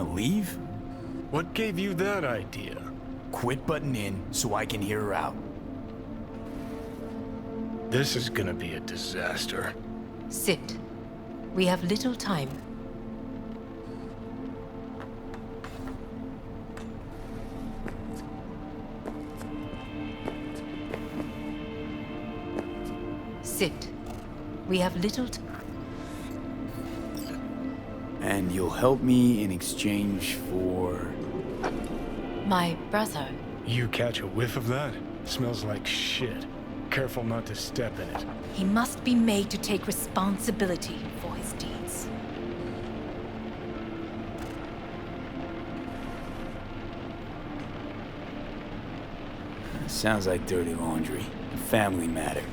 wanna leave? What gave you that idea? Quit butting in so I can hear her out. This is gonna be a disaster. Sit. We have little time. Sit. We have little time. And you'll help me in exchange for... My brother. You catch a whiff of that? Smells like shit. Careful not to step in it. He must be made to take responsibility for his deeds. Sounds like dirty laundry. A family matter.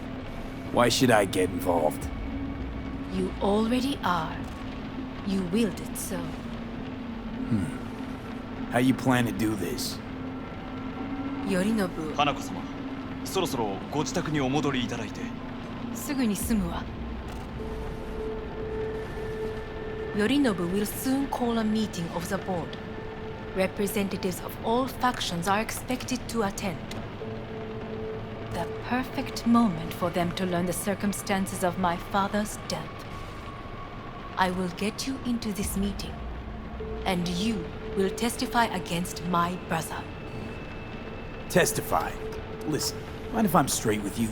Why should I get involved? You already are. You willed it so. How you plan to do this? Yorinobu, 花子様、そろそろご自宅にお戻りいただいて。すぐに済むわ。Yorinobu will soon call a meeting of the board. Representatives of all factions are expected to attend. The perfect moment for them to learn the circumstances of my father's death. I will get you into this meeting, and you will testify against my brother. Testify. Listen, mind if I'm straight with you?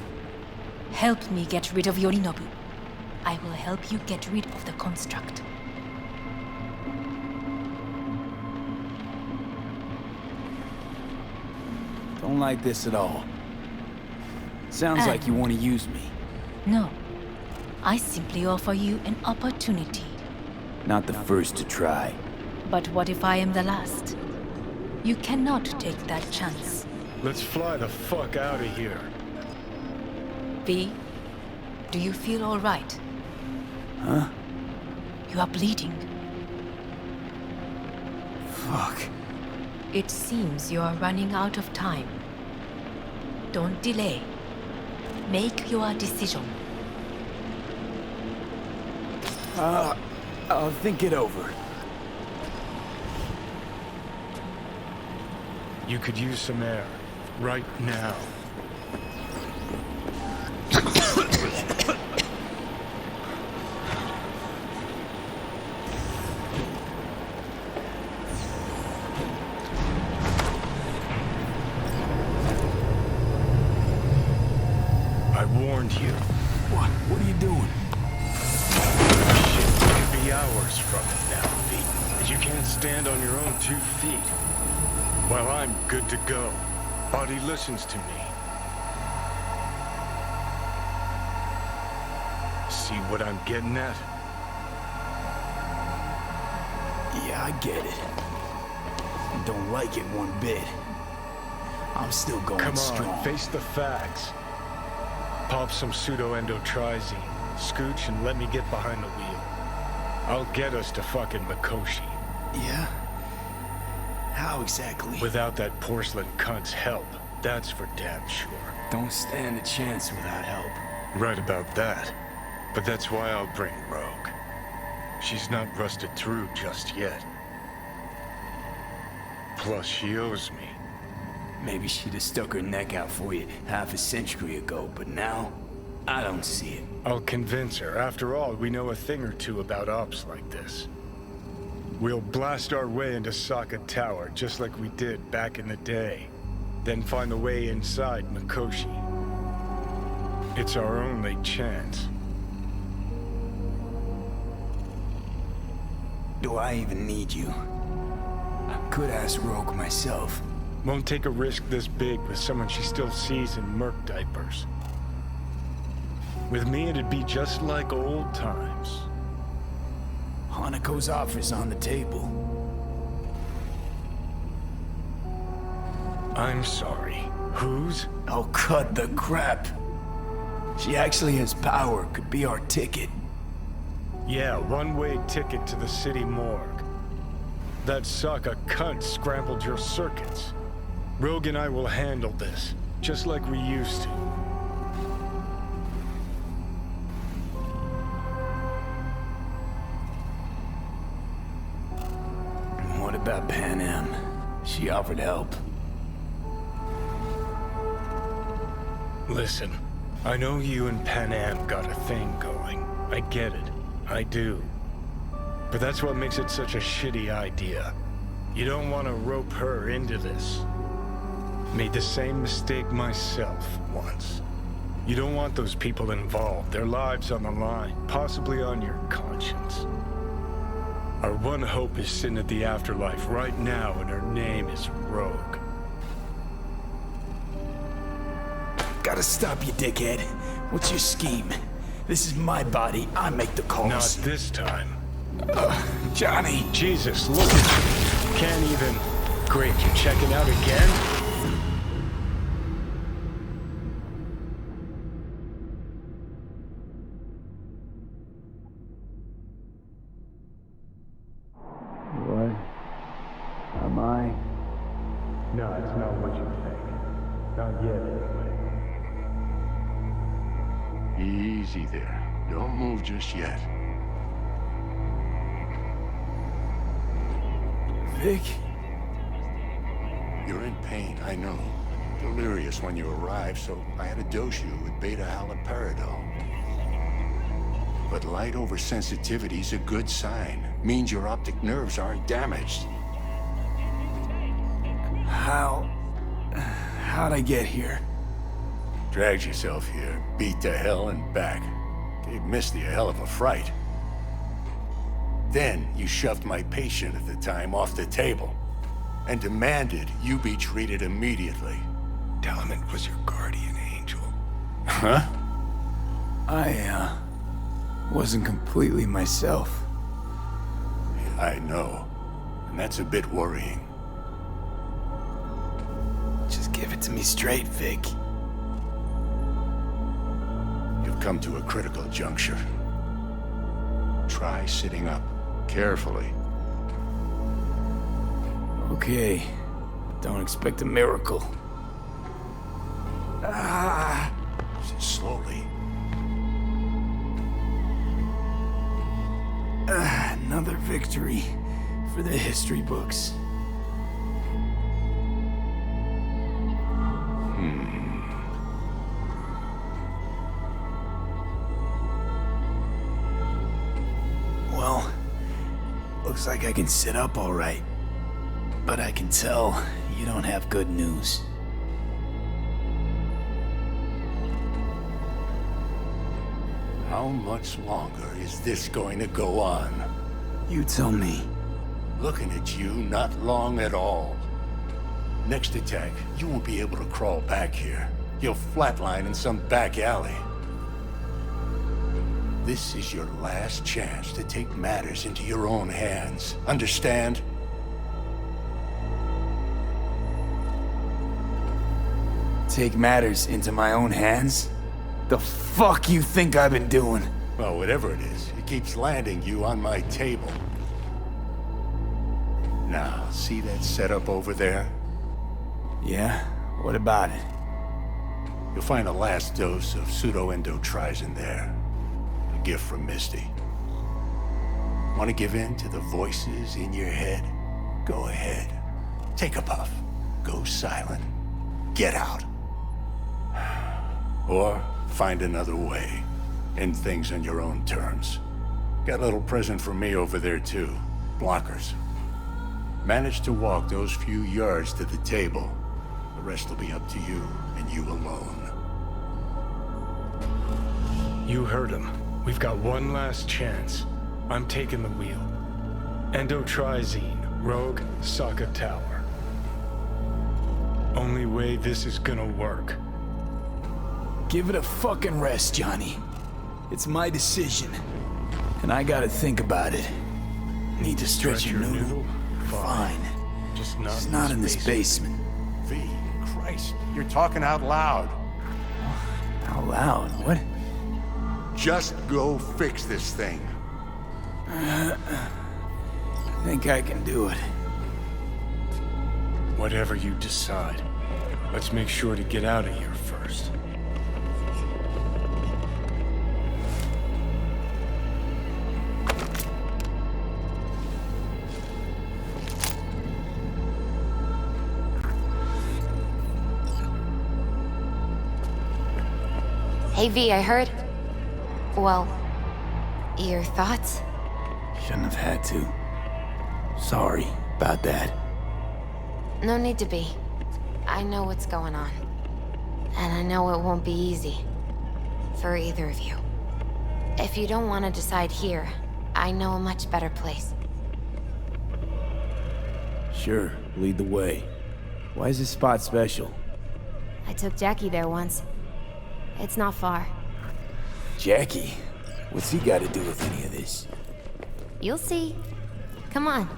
Help me get rid of Yorinobu. I will help you get rid of the construct. Don't like this at all. Sounds like you want to use me. No. I simply offer you an opportunity. Not the first to try. But what if I am the last? You cannot take that chance. Let's fly the fuck out of here. V, do you feel all right? Huh? You are bleeding. Fuck. It seems you are running out of time. Don't delay. Make your decision. I'll think it over. You could use some air. Right now. I warned you. What? What are you doing? Shit could be hours from it now, Pete. You can't stand on your own 2 feet. Well, I'm good to go. Body listens to me. See what I'm getting at? Yeah, I get it. I don't like it one bit. I'm still going Come on, strong. face the facts. Pop some pseudo-endotrizine, scooch, and let me get behind the wheel. I'll get us to fucking Mikoshi. Yeah? How exactly? Without that porcelain cunt's help, that's for damn sure. Don't stand a chance without help. Right about that. But that's why I'll bring Rogue. She's not rusted through just yet. Plus, she owes me. Maybe she'd have stuck her neck out for you half a century ago, but now, I don't see it. I'll convince her. After all, we know a thing or two about ops like this. We'll blast our way into Saka Tower, just like we did back in the day. Then find the way inside Mikoshi. It's our only chance. Do I even need you? I could ask Rogue myself. Won't take a risk this big with someone she still sees in merc diapers. With me, it'd be just like old times. Hanako's offer's on the table. I'm sorry. Whose? Oh, cut the crap. She actually has power, could be our ticket. Yeah, one-way ticket to the city morgue. That Saka cunt scrambled your circuits. Rogue and I will handle this, just like we used to. about Pan Am. She offered help. Listen, I know you and Pan Am got a thing going. I get it. I do. But that's what makes it such a shitty idea. You don't want to rope her into this. Made the same mistake myself once. You don't want those people involved, their lives on the line, possibly on your conscience. Our one hope is sitting at the afterlife right now, and her name is Rogue. Gotta stop you, dickhead. What's your scheme? This is my body. I make the calls. Not this time. Johnny. Jesus, look at you. Can't even... Great, you're checking out again? What? Am I? No, it's not what you think. Not yet, anyway. Easy there. Don't move just yet. Vic? You're in pain, I know. Delirious when you arrived, so I had to dose you with beta-haloperidol. But light oversensitivity's a good sign. Means your optic nerves aren't damaged. How'd I get here? Dragged yourself here, beat to hell and back. Gave Misty a hell of a fright. Then you shoved my patient at the time off the table and demanded you be treated immediately. Tell him it was your guardian angel. Huh? I wasn't completely myself. I know. And that's a bit worrying. Just give it to me straight, Vic. You've come to a critical juncture. Try sitting up, carefully. Okay. Don't expect a miracle. Slowly. Another victory for the history books. Well, looks like I can sit up all right. But I can tell you don't have good news. How much longer is this going to go on? You tell me. Looking at you, not long at all. Next attack, you won't be able to crawl back here. You'll flatline in some back alley. This is your last chance to take matters into your own hands. Understand? Take matters into my own hands? The fuck you think I've been doing? Well, whatever it is, it keeps landing you on my table. Now, see that setup over there? Yeah? What about it? You'll find a last dose of pseudo-endotrizin there. A gift from Misty. Want to give in to the voices in your head? Go ahead. Take a puff. Go silent. Get out. Or find another way. End things on your own terms. Got a little present for me over there too. Blockers. Manage to walk those few yards to the table. The rest will be up to you, and you alone. You heard him. We've got one last chance. I'm taking the wheel. Endotrizine, Rogue, Arasaka Tower. Only way this is gonna work. Give it a fucking rest, Johnny. It's my decision. And I gotta think about it. Need to stretch your noodle? Fine. Just not in this basement. V, Christ, you're talking out loud. Out loud? What? Just go fix this thing. Think I can do it. Whatever you decide. Let's make sure to get out of here first. Hey V, I heard... Well, your thoughts? Shouldn't have had to. Sorry about that. No need to be. I know what's going on. And I know it won't be easy. For either of you. If you don't want to decide here, I know a much better place. Sure, lead the way. Why is this spot special? I took Jackie there once. It's not far. Jackie? What's he got to do with any of this? You'll see. Come on.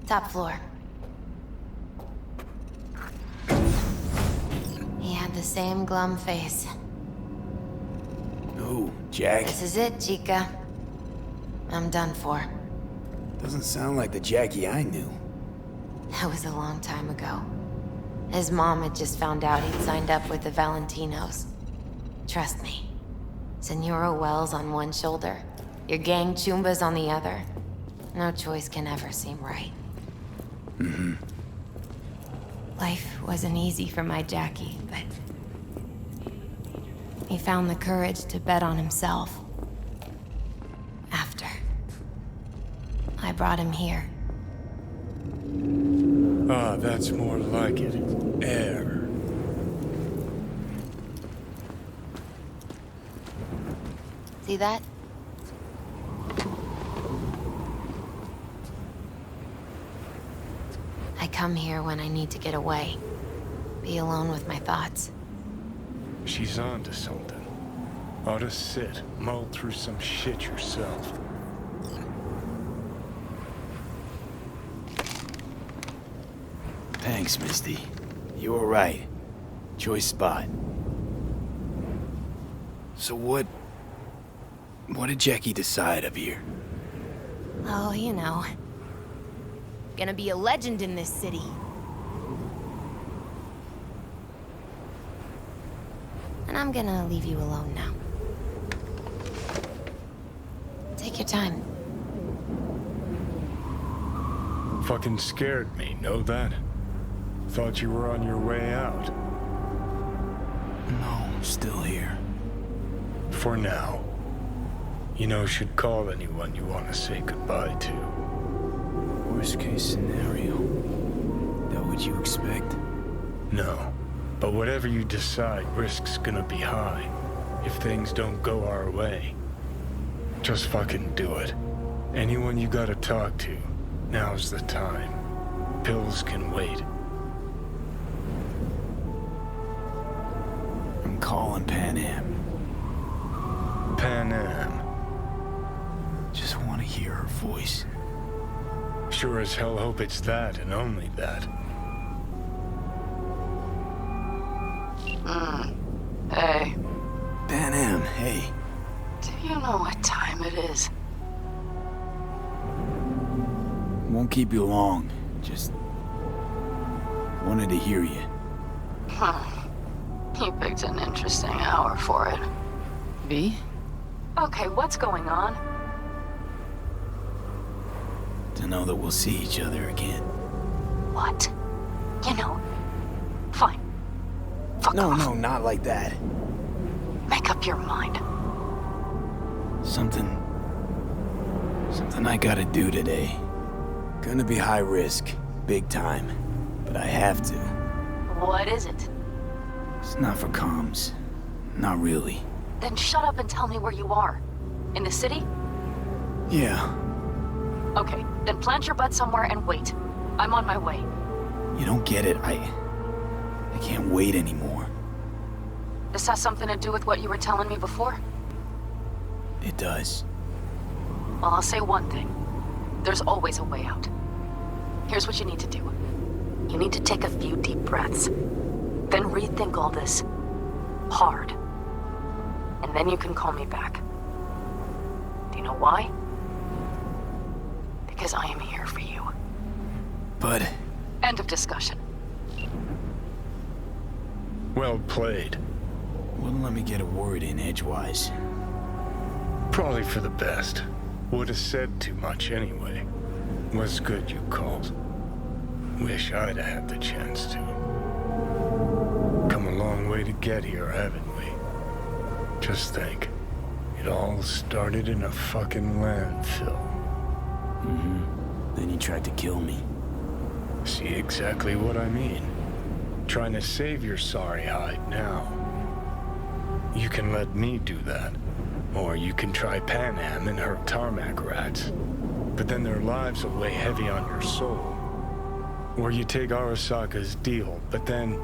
Top floor. He had the same glum face. Who? Jack? This is it, Chica. I'm done for. Doesn't sound like the Jackie I knew. That was a long time ago. His mom had just found out he'd signed up with the Valentinos. Trust me. Senora Wells on one shoulder, your gang Chumbas on the other. No choice can ever seem right. Mm-hmm. Life wasn't easy for my Jackie, but... he found the courage to bet on himself. After. I brought him here. Ah, that's more like it. Air. See that? I come here when I need to get away. Be alone with my thoughts. She's on to something. Ought to sit, mull through some shit yourself. Thanks, Misty. You were right. Choice spot. So what did Jackie decide up here? Oh, you know. Gonna be a legend in this city. And I'm gonna leave you alone now. Take your time. Fucking scared me, know that? Thought you were on your way out. No, still here. For now. You know, should call anyone you want to say goodbye to. Worst case scenario. That what you expect? No. But whatever you decide, risk's gonna be high. If things don't go our way. Just fucking do it. Anyone you gotta talk to, now's the time. Pills can wait. I'm calling Pan Am. Pan Am. Just want to hear her voice. Sure as hell hope it's that and only that. Hey, Pan Am, hey. do you know what time it is? Won't keep you long. Just wanted to hear you. You picked an interesting hour for it. V? Okay, what's going on? To know that we'll see each other again. What? You know, fine. Fuck No, off. no, not like that. Make up your mind. Something I gotta do today. Gonna be high risk, big time, but I have to. What is it? It's not for comms. Not really. Then shut up and tell me where you are. In the city? Yeah, Okay, then plant your butt somewhere and wait. I'm on my way. you don't get it. I can't wait anymore. This has something to do with what you were telling me before? It does. Well, I'll say one thing. There's always a way out. Here's what you need to do. You need to take a few deep breaths. Then rethink all this. Hard. And then you can call me back. Do you know why? Because I am here for you. But End of discussion. Well played. Wouldn't let me get a word in edgewise. Probably for the best. Would have said too much anyway. Was good you called. Wish I'd have had the chance to. Come a long way to get here, haven't we? Just think. It all started in a fucking landfill. Then you tried to kill me. See exactly what I mean. Trying to save your sorry hide now. You can let me do that. Or you can try Panam and her tarmac rats. But then their lives will weigh heavy on your soul. Or you take Arasaka's deal, but then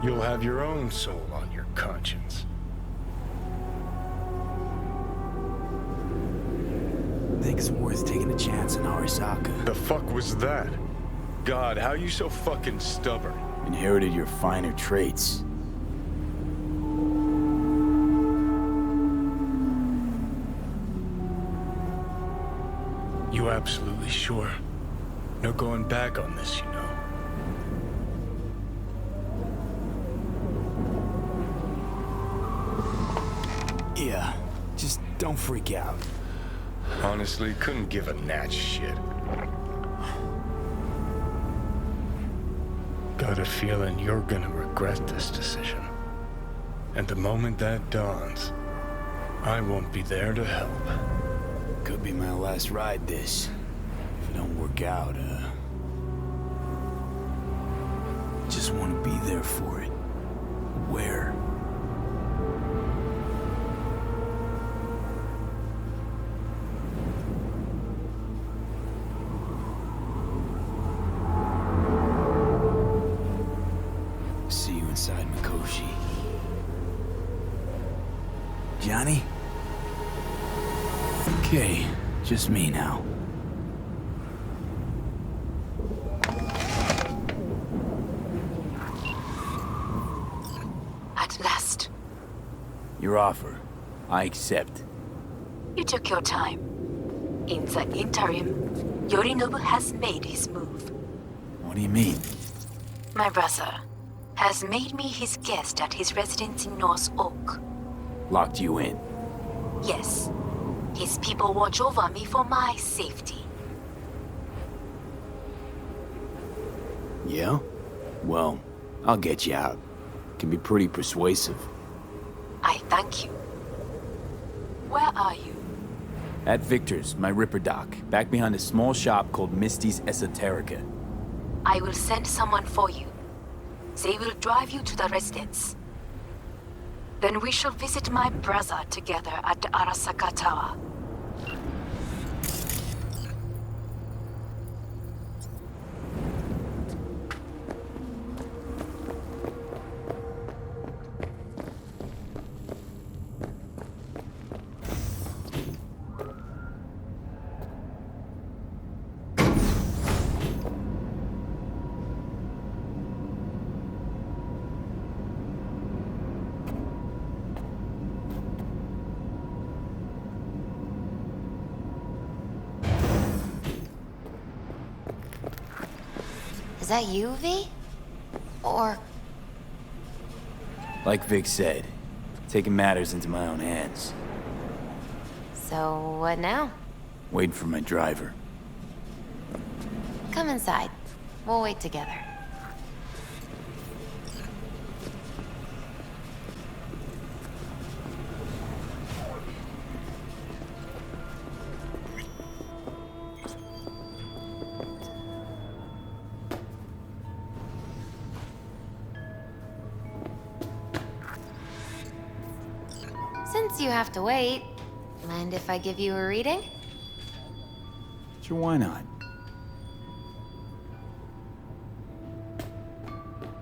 you'll have your own soul on your conscience. Think it's worth taking a chance on Arasaka. The fuck was that? God, how you so fucking stubborn? Inherited your finer traits. You absolutely sure? No going back on this, you know. Yeah, just don't freak out. Honestly, couldn't give a gnat's shit. Got a feeling you're gonna regret this decision. And the moment that dawns, I won't be there to help. Could be my last ride this. If it don't work out, just want to be there for it. Where? See you inside Mikoshi. Johnny? Okay, just me now. At last. Your offer. I accept. You took your time. In the interim, Yorinobu has made his move. What do you mean? My brother has made me his guest at his residence in North Oak. Locked you in. Yes. His people watch over me for my safety. Yeah? Well, I'll get you out. Can be pretty persuasive. I thank you. Where are you? At Victor's, my Ripper dock, back behind a small shop called Misty's Esoterica. I will send someone for you. They will drive you to the residence. Then we shall visit my brother together at the Arasaka Tower. Is that you, V? Or... Like Vic said, taking matters into my own hands. So, what now? Waiting for my driver. Come inside. We'll wait together. Since you have to wait, mind if I give you a reading? Sure, why not?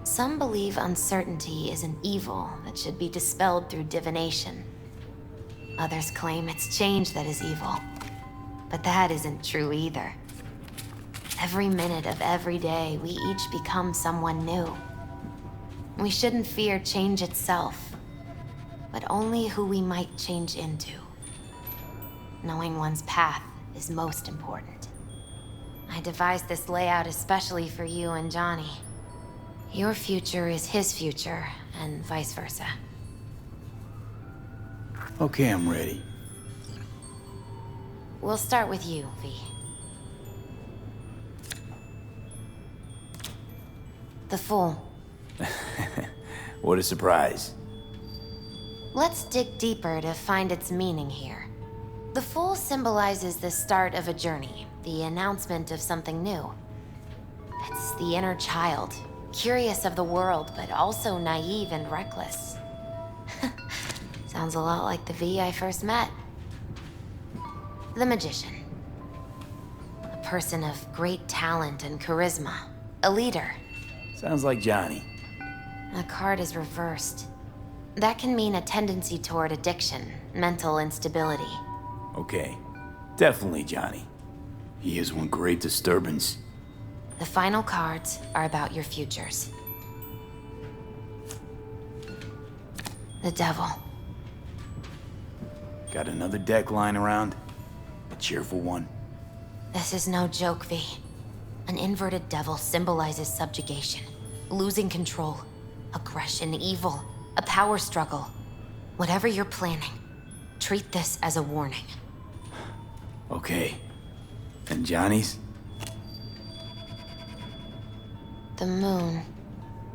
Some believe uncertainty is an evil that should be dispelled through divination. Others claim it's change that is evil. But that isn't true either. Every minute of every day, we each become someone new. We shouldn't fear change itself, but only who we might change into. Knowing one's path is most important. I devised this layout especially for you and Johnny. Your future is his future, and vice versa. Okay, I'm ready. We'll start with you, V. The Fool. What a surprise. Let's dig deeper to find its meaning here. The Fool symbolizes the start of a journey, the announcement of something new. It's the inner child, curious of the world, but also naive and reckless. Sounds a lot like the V I first met. The Magician. A person of great talent and charisma. A leader. Sounds like Johnny. A card is reversed. That can mean a tendency toward addiction, mental instability. Okay, definitely Johnny. He is one great disturbance. The final cards are about your futures. The Devil. Got another deck lying around? A cheerful one? This is no joke, V. An inverted devil symbolizes subjugation, losing control, aggression, evil, a power struggle. Whatever you're planning, treat this as a warning. Okay. And Johnny's? The Moon.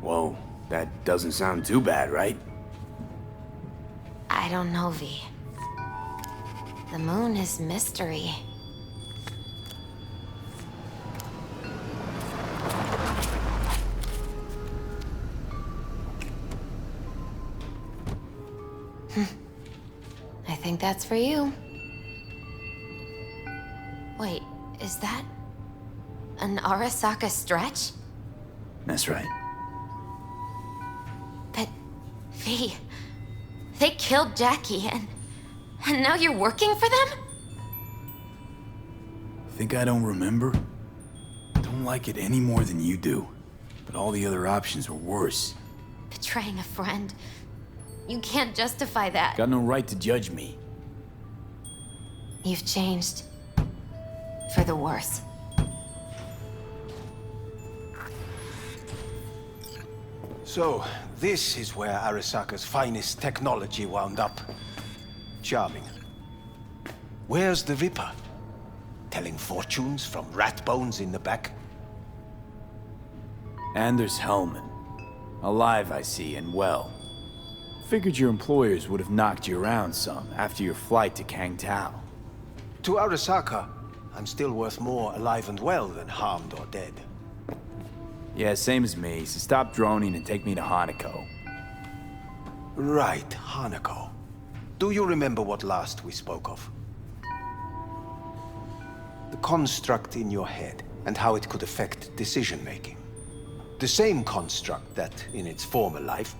Whoa, that doesn't sound too bad, right? I don't know, V. The Moon is mystery. I think that's for you. Wait, is that an Arasaka stretch? That's right. But, V, they killed Jackie and now you're working for them? Think I don't remember? Don't like it any more than you do. But all the other options were worse. Betraying a friend. You can't justify that. Got no right to judge me. You've changed. For the worse. So, this is where Arasaka's finest technology wound up. Charming. Where's the Ripper? Telling fortunes from rat bones in the back? Anders Hellman. Alive, I see, and well. Figured your employers would have knocked you around some after your flight to Kangtao. To Arasaka, I'm still worth more alive and well than harmed or dead. Yeah, same as me, so stop droning and take me to Hanako. Right, Hanako. Do you remember what last we spoke of? The construct in your head and how it could affect decision-making. The same construct that, in its former life,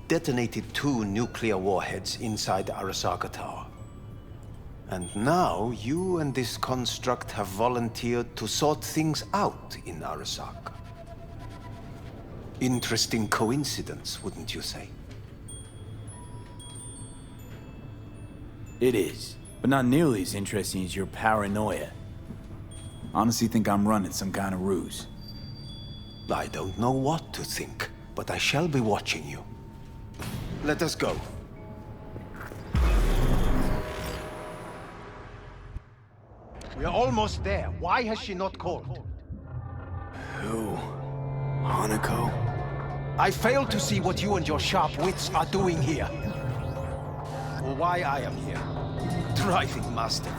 detonated 2 nuclear warheads inside the Arasaka Tower. And now, you and this construct have volunteered to sort things out in Arasaka. Interesting coincidence, wouldn't you say? It is, but not nearly as interesting as your paranoia. Honestly think I'm running some kind of ruse. I don't know what to think, but I shall be watching you. Let us go. We are almost there. Why has she not called? Who? Hanako? I fail to see what you and your sharp wits are doing here. Or why I am here. Driving master.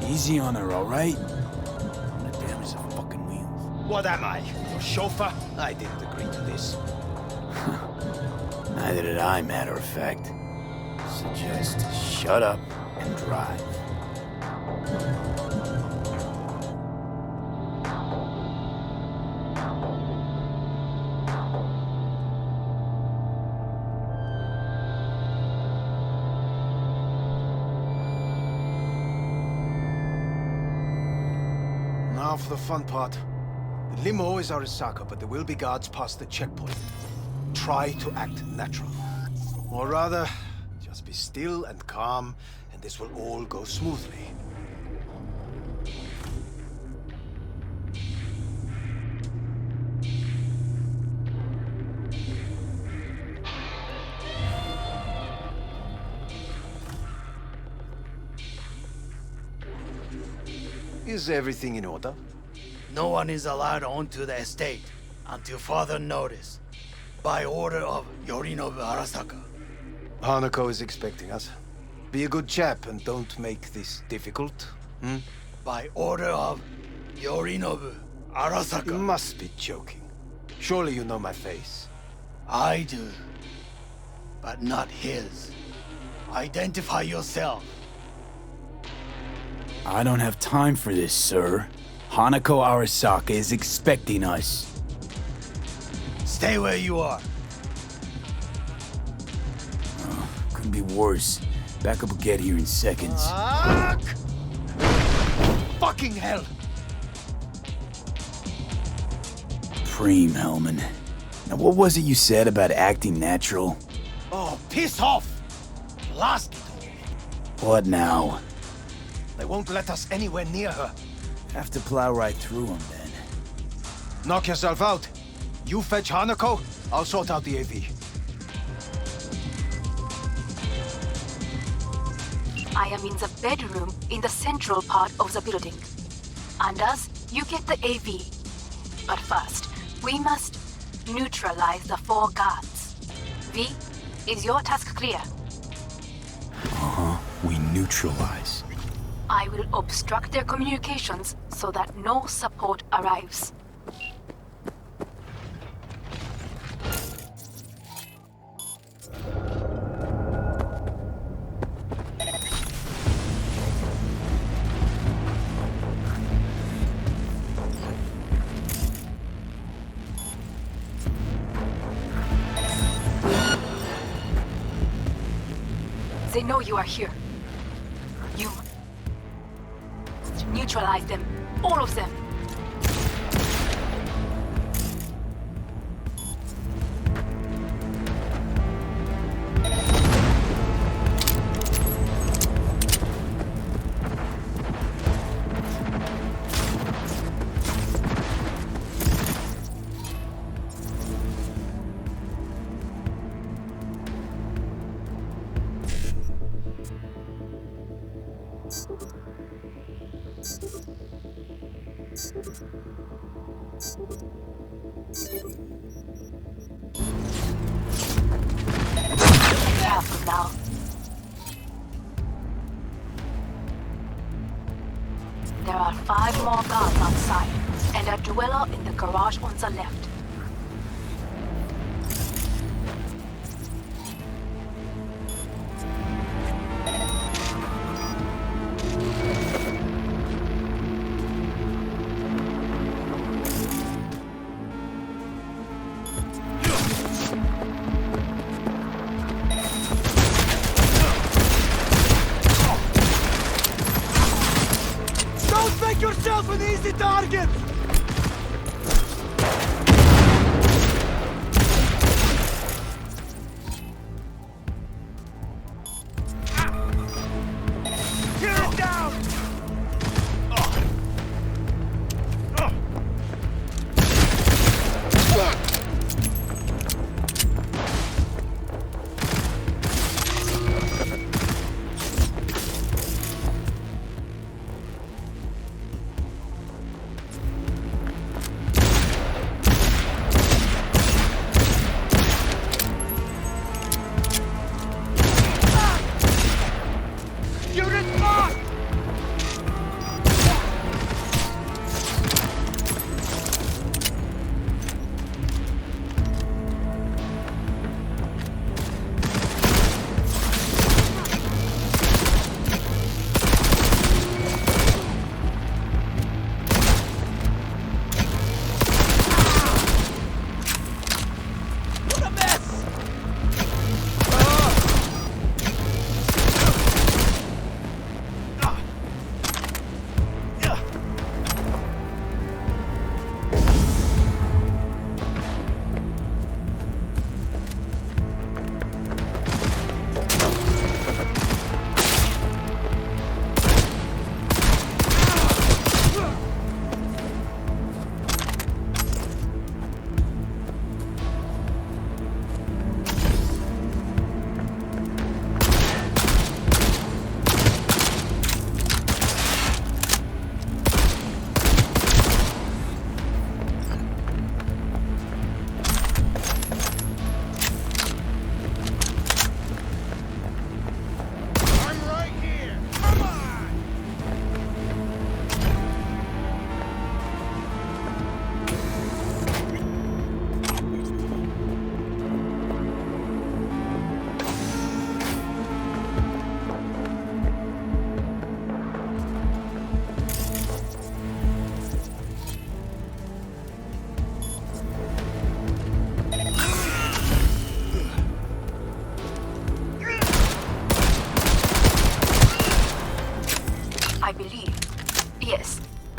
Easy on her, alright? I'm gonna damage the fucking wheels. What am I? Your chauffeur? I didn't agree to this. Neither did I, matter of fact. So just shut up and drive. Now for the fun part. The limo is Arasaka, but there will be guards past the checkpoint. Try to act natural. Or rather, just be still and calm, and this will all go smoothly. Is everything in order? No one is allowed onto the estate until further notice, by order of Yorinobu Arasaka. Hanako is expecting us. Be a good chap and don't make this difficult. By order of Yorinobu Arasaka. You must be joking. Surely you know my face. I do, but not his. Identify yourself. I don't have time for this, sir. Hanako Arasaka is expecting us. Stay where you are. Couldn't be worse. Backup will get here in seconds. Fucking hell! Preem, Hellman. Now, what was it you said about acting natural? Oh, piss off! Blast it all. What now? They won't let us anywhere near her. Have to plow right through them, then. Knock yourself out. You fetch Hanako, I'll sort out the AV. I am in the bedroom in the central part of the building. Anders, you get the AV. But first, we must neutralize the 4 guards. V, is your task clear? We neutralize. I will obstruct their communications so that no support arrives. They know you are here. You must neutralize them. All of them. Careful now. There are 5 more guards outside, and a dweller in the garage on the left. Make yourself an easy target! Tear it down!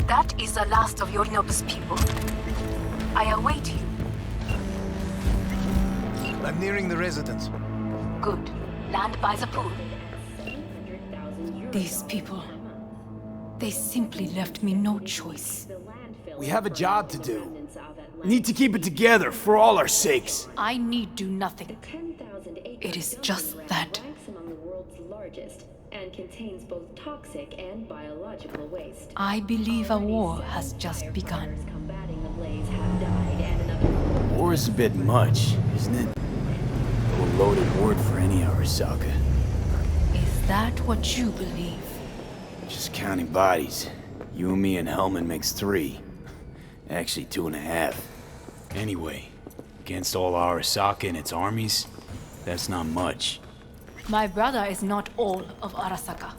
That is the last of Yorinobu's people. I await you. I'm nearing the residence. Good. Land by the pool. These people... They simply left me no choice. We have a job to do. Need to keep it together for all our sakes. I need do nothing. It is just that. Among the world's largest and contains both toxic and biological waste. I believe a war has just begun. Combating the blaze have died and another War is a bit much, isn't it? A loaded word for any Arasaka. Is that what you believe? Just counting bodies. You and me and Hellman makes 3. Actually 2.5. Anyway, against all Arasaka and its armies, that's not much. My brother is not all of Arasaka.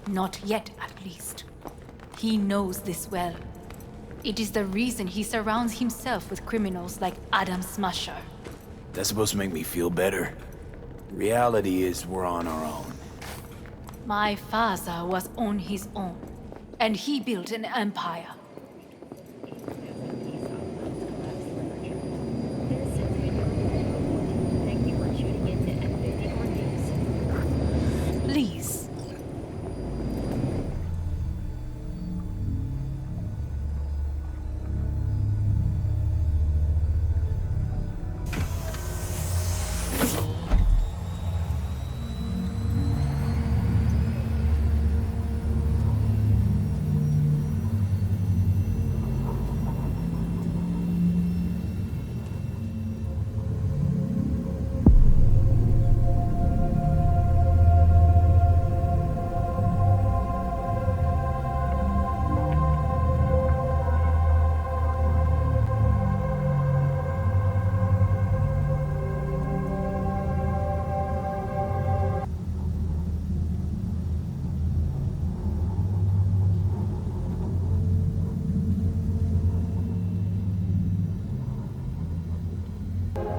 Not yet, at least. He knows this well. It is the reason he surrounds himself with criminals like Adam Smasher. That's supposed to make me feel better. Reality is we're on our own. My father was on his own, and he built an empire. Please.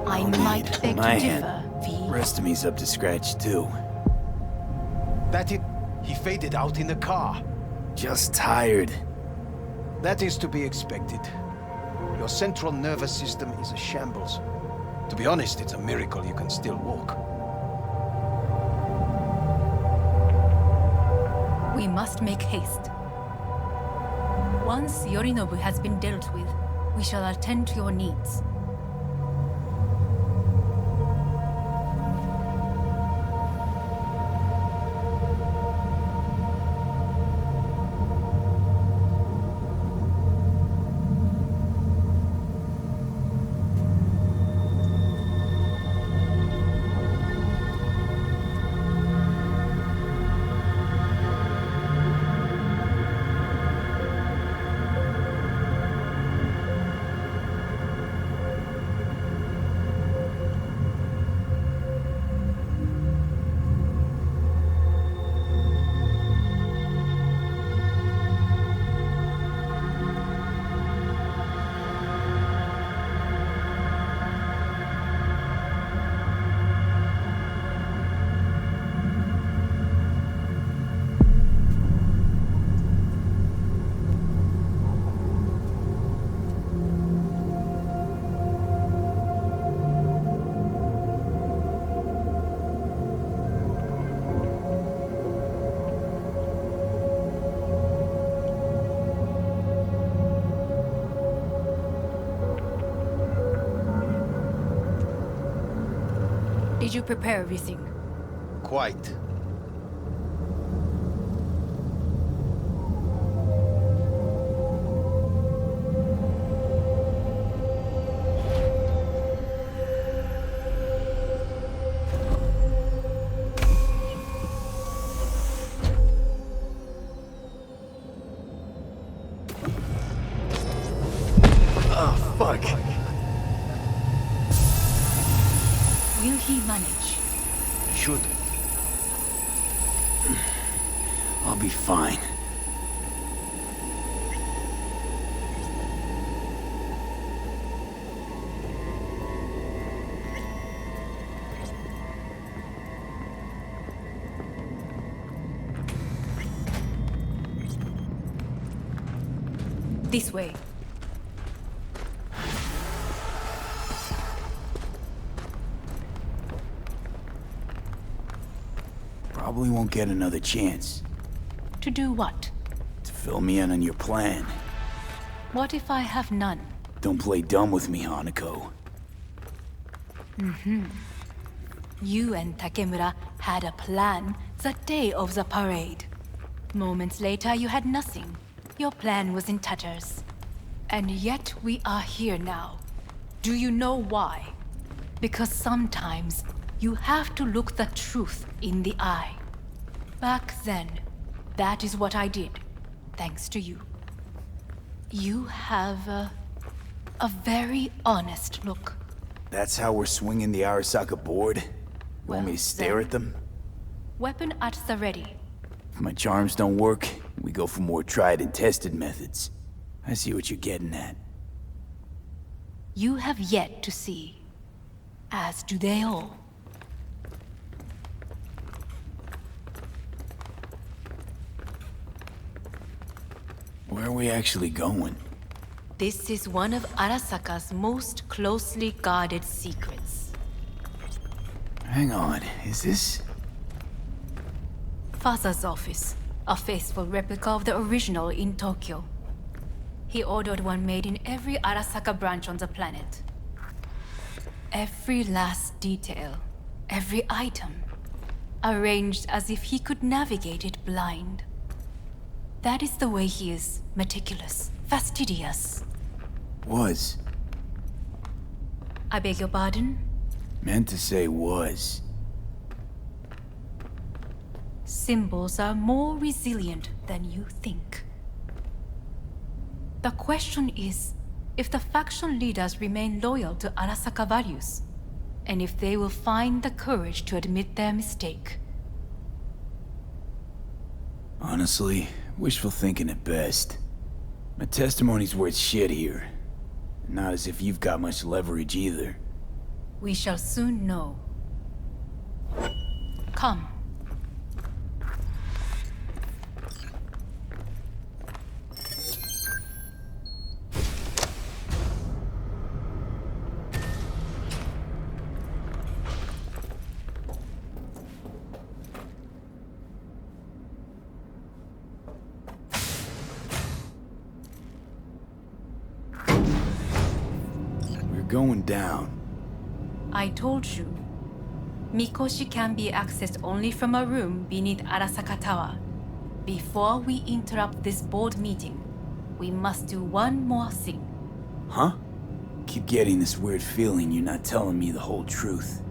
I might beg to differ, V. Rest of me's up to scratch too. That it? He faded out in the car. Just tired. That is to be expected. Your central nervous system is a shambles. To be honest, it's a miracle you can still walk. We must make haste. Once Yorinobu has been dealt with, we shall attend to your needs. Did you prepare everything? Quite. Oh, fuck. Will he manage? Should. I'll be fine. This way. Probably won't get another chance. To do what? To fill me in on your plan. What if I have none? Don't play dumb with me, Hanako. You and Takemura had a plan the day of the parade. Moments later, you had nothing. Your plan was in tatters. And yet we are here now. Do you know why? Because sometimes you have to look the truth in the eye. Back then, that is what I did, thanks to you. You have a very honest look. That's how we're swinging the Arasaka board? Want me Well, to stare then- at them? Weapon at the ready. If my charms don't work, we go for more tried and tested methods. I see what you're getting at. You have yet to see, as do they all. Where are we actually going? This is one of Arasaka's most closely guarded secrets. Hang on, is this... Father's office, a faithful replica of the original in Tokyo. He ordered one made in every Arasaka branch on the planet. Every last detail, every item, arranged as if he could navigate it blind. That is the way he is, meticulous, fastidious. Was. I beg your pardon? Meant to say was. Symbols are more resilient than you think. The question is if the faction leaders remain loyal to Arasaka values, and if they will find the courage to admit their mistake. Honestly, wishful thinking at best. My testimony's worth shit here. Not as if you've got much leverage either. We shall soon know. Come. We're going down. I told you. Mikoshi can be accessed only from a room beneath Arasaka Tower. Before we interrupt this board meeting, we must do one more thing. Huh? Keep getting this weird feeling you're not telling me the whole truth.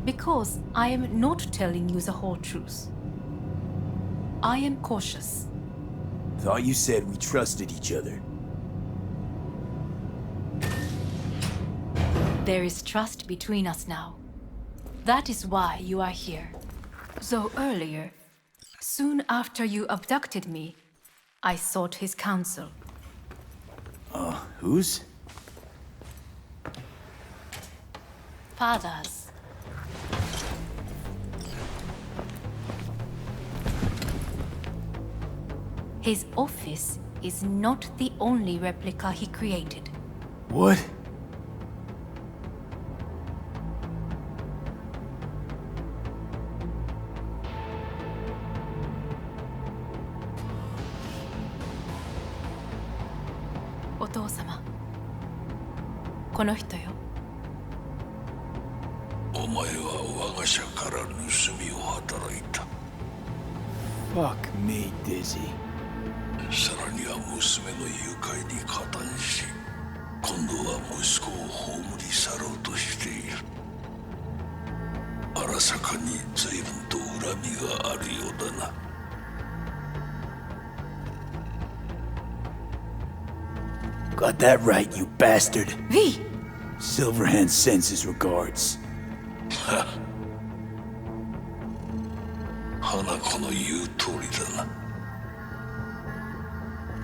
Because I am not telling you the whole truth. I am cautious. Thought you said we trusted each other. There is trust between us now. That is why you are here. Though earlier, soon after you abducted me, I sought his counsel. Whose? Father's. His office is not the only replica he created. What?お父様、この人よ。お前は我が社から盗みを働いた。 Fuck me, Dizzy. さらには娘の誘拐に加担し、今度は息子を葬り去ろうとしている。荒坂に随分と恨みがあるようだな。Got that right, you bastard. V! Silverhand sends his regards. 花子の言う通りだな。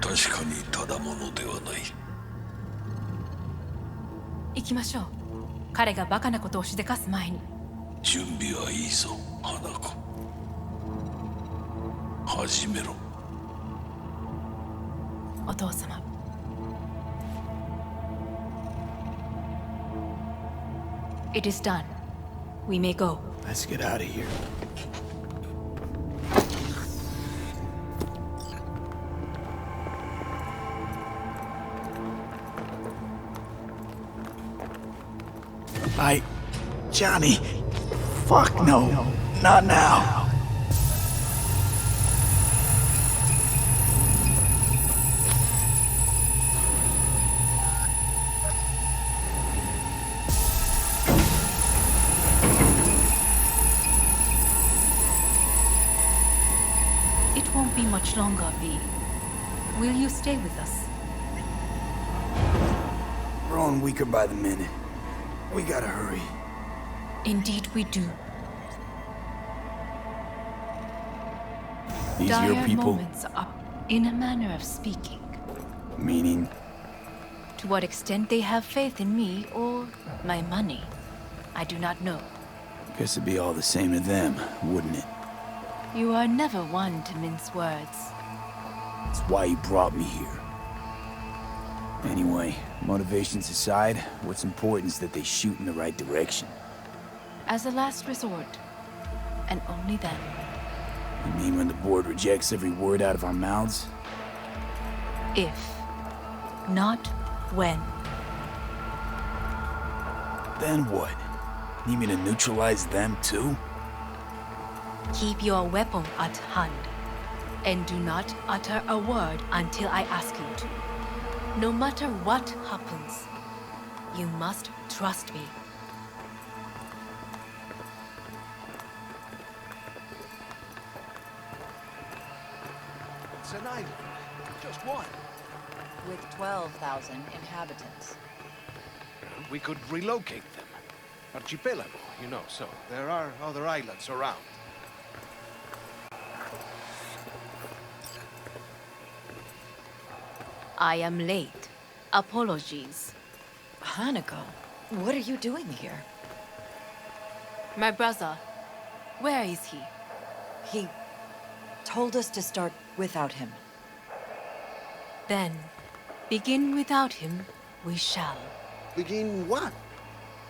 確かにただものではない。行きましょう。彼がバカなことをしでかす前に。準備はいいぞ、花子。始めろ。お父様、It is done. We may go. Let's get out of here. Johnny. Fuck no. Not now. It won't be much longer, V. Will you stay with us? Growing weaker by the minute. We gotta hurry. Indeed we do. These Dire your people? moments are, in a manner of speaking. Meaning? To what extent they have faith in me or my money, I do not know. Guess it'd be all the same to them, wouldn't it? You are never one to mince words. That's why you brought me here. Anyway, motivations aside, what's important is that they shoot in the right direction. As a last resort, and only then. You mean when the board rejects every word out of our mouths? If, not when. Then what? Need me to neutralize them too? Keep your weapon at hand, and do not utter a word until I ask you to. No matter what happens, you must trust me. It's an island. Just one. With 12,000 inhabitants. We could relocate them. Archipelago, you know, so there are other islands around. I am late. Apologies. Hanako, what are you doing here? My brother, where is he? He told us to start without him. Then, begin without him, we shall. Begin what?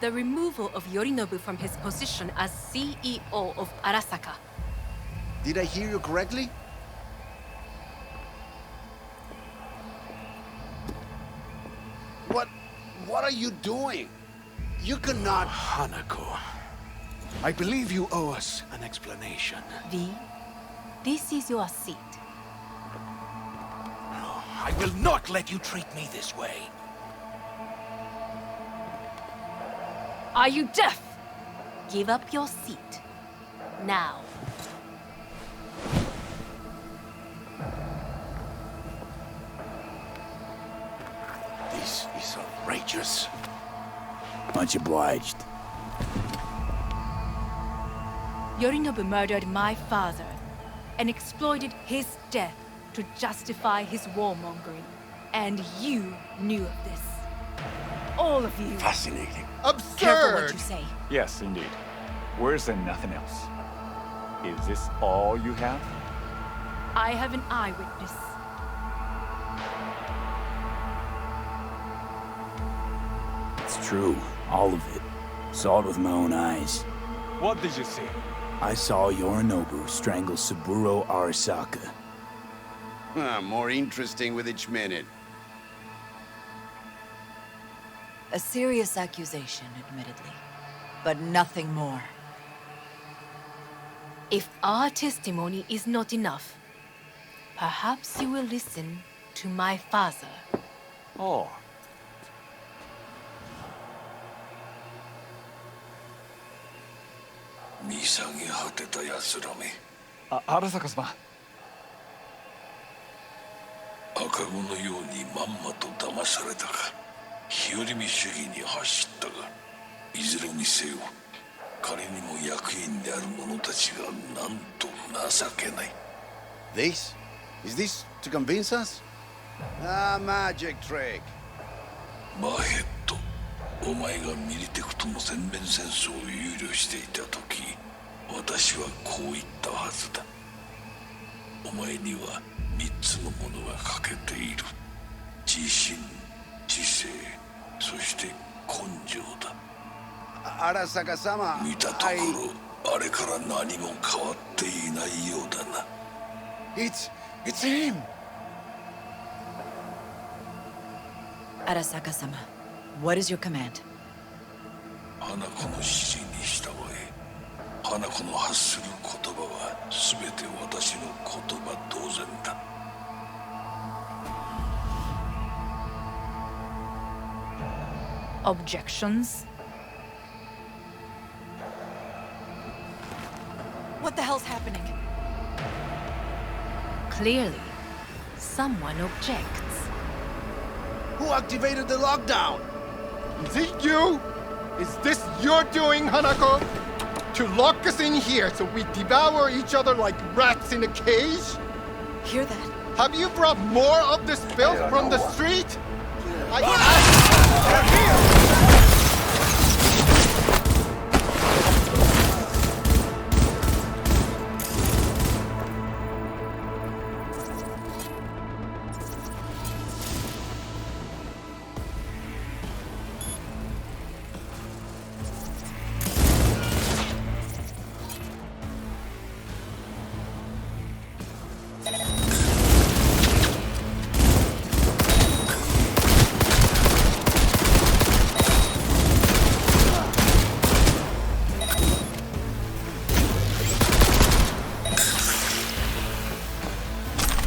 The removal of Yorinobu from his position as CEO of Arasaka. Did I hear you correctly? What are you doing? You cannot... Hanako, I believe you owe us an explanation. V, this is your seat. No, I will not let you treat me this way. Are you deaf? Give up your seat. Now. This is outrageous. Much obliged. Yorinobu murdered my father and exploited his death to justify his warmongering. And you knew of this. All of you. Fascinating. Careful Absurd! what you say. Yes, indeed. Worse than nothing else. Is this all you have? I have an eyewitness. It's true, all of it. Saw it with my own eyes. What did you see? I saw Yorinobu strangle Saburo Arasaka. More interesting with each minute. A serious accusation, admittedly. But nothing more. If our testimony is not enough, perhaps you will listen to my father. Oh. Arasaka様。赤子のようにまんまと騙されたか、日和見主義に走ったが、いずれにせよ、彼にも役員である者たちがなんと情けない。This? Is this to convince us? Ah, magic trick. マーヘッド、お前がミリテクとの全面戦争を憂慮していた時、私はこう言ったはずだ。お前には3つのものが欠けている。自信、知性、そして根性だ。Arasaka-sama, 見たところあれから何も変わっていないようだな。 It's him! Arasaka-sama, what is your command? 花子の指示に従え。花子の発する言葉は全て私の言葉同然だ。 Objections? What the hell's happening? Clearly, someone objects. Who activated the lockdown? Is it you? Is this your doing, Hanako? To lock us in here so we devour each other like rats in a cage? Hear that? Have you brought more of this filth from the street?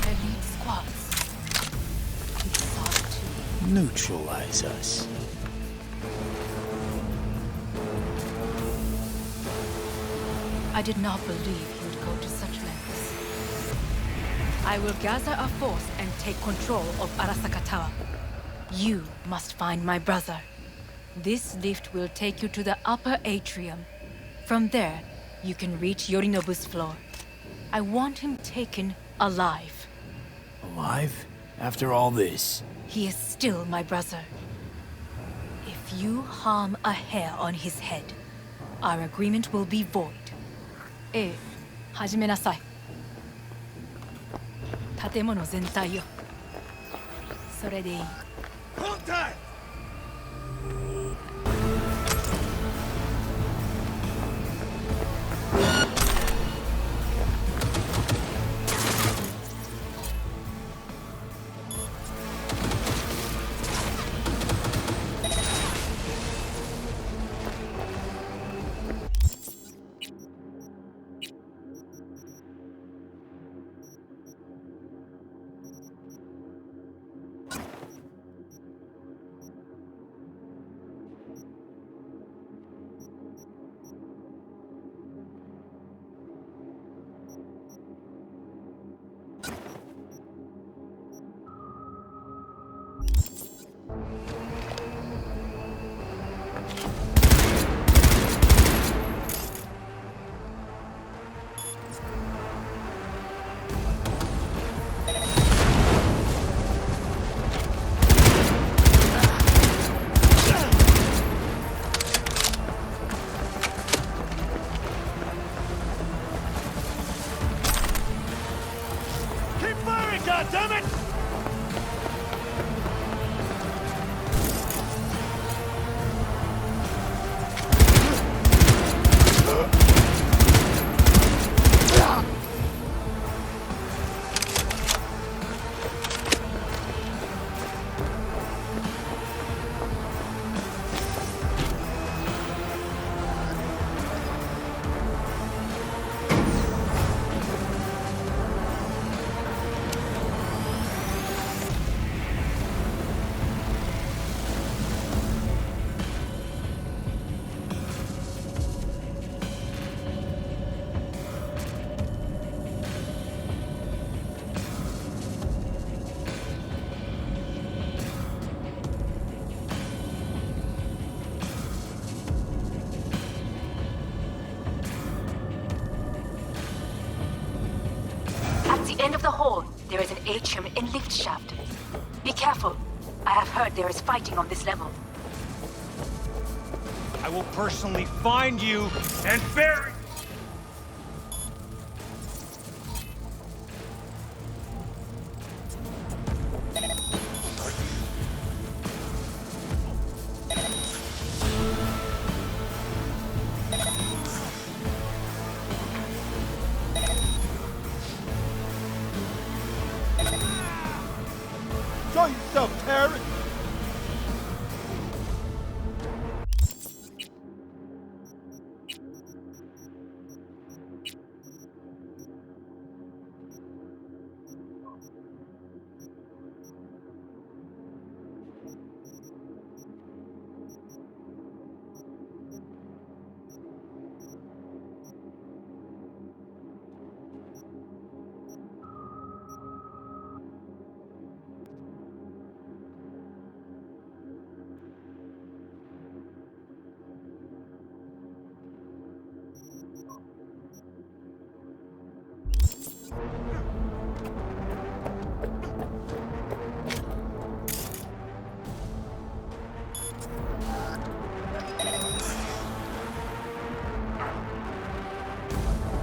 Elite squads. We saw it too. Neutralize us. I did not believe he would go to such lengths. I will gather a force and take control of Arasaka Tower. You must find my brother. This lift will take you to the upper atrium. From there, you can reach Yorinobu's floor. I want him taken alive. Alive? After all this? He is still my brother. If you harm a hair on his head, our agreement will be void. ええ、始めなさい。建物全体よ。それでいい。Contact! At the end of the hall, there is an atrium and lift shaft. Be careful. I have heard there is fighting on this level. I will personally find you and bury... yourself, terrorist!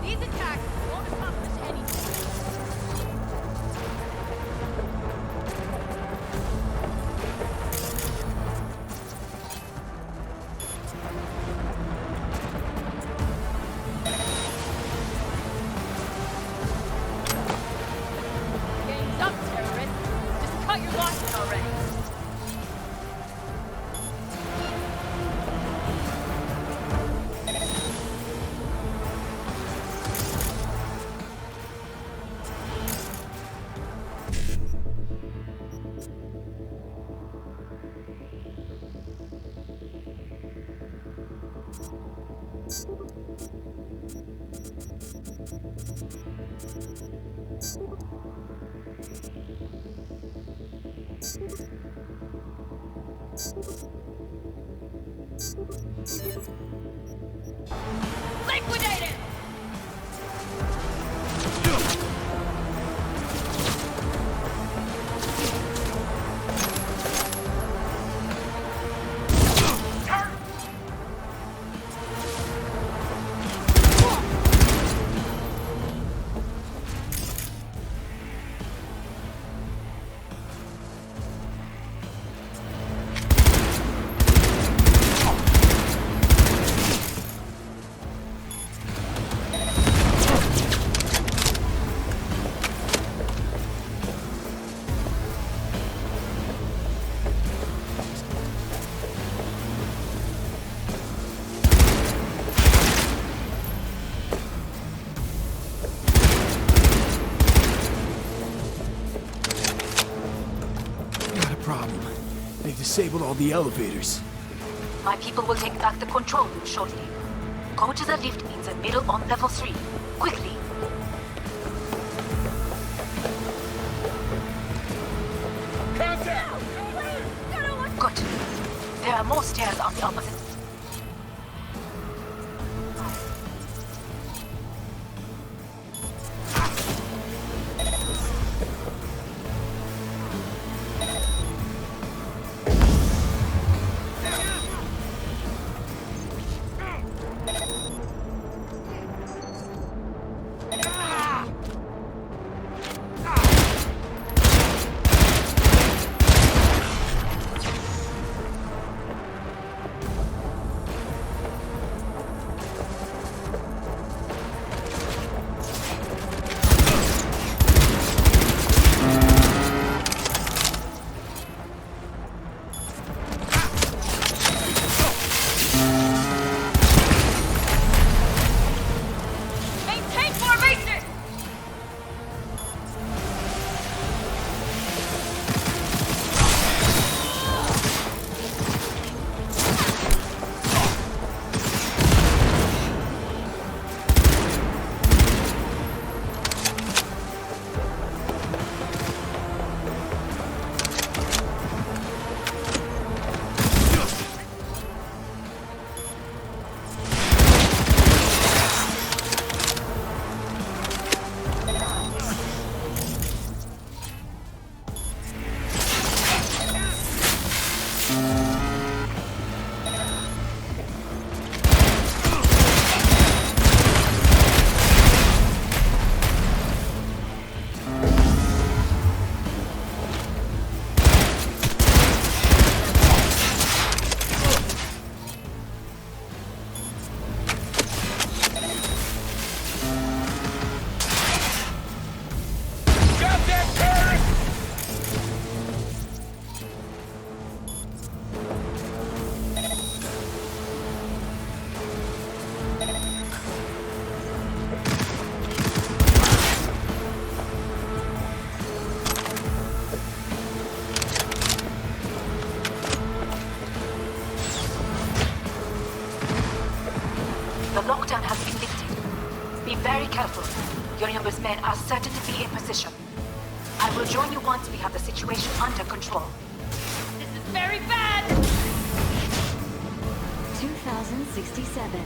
These attacks won't accomplish anything. Game's up, terrorist. Just cut your losses already. Liquidate it! Disabled all the elevators. My people will take back the control room shortly. Go to the lift in the middle on level 3. Quickly. Contact! Good. There are more stairs on the opposite. has been lifted. Be very careful. Yorinobu's men are certain to be in position. I will join you once we have the situation under control. This is very bad! 2067.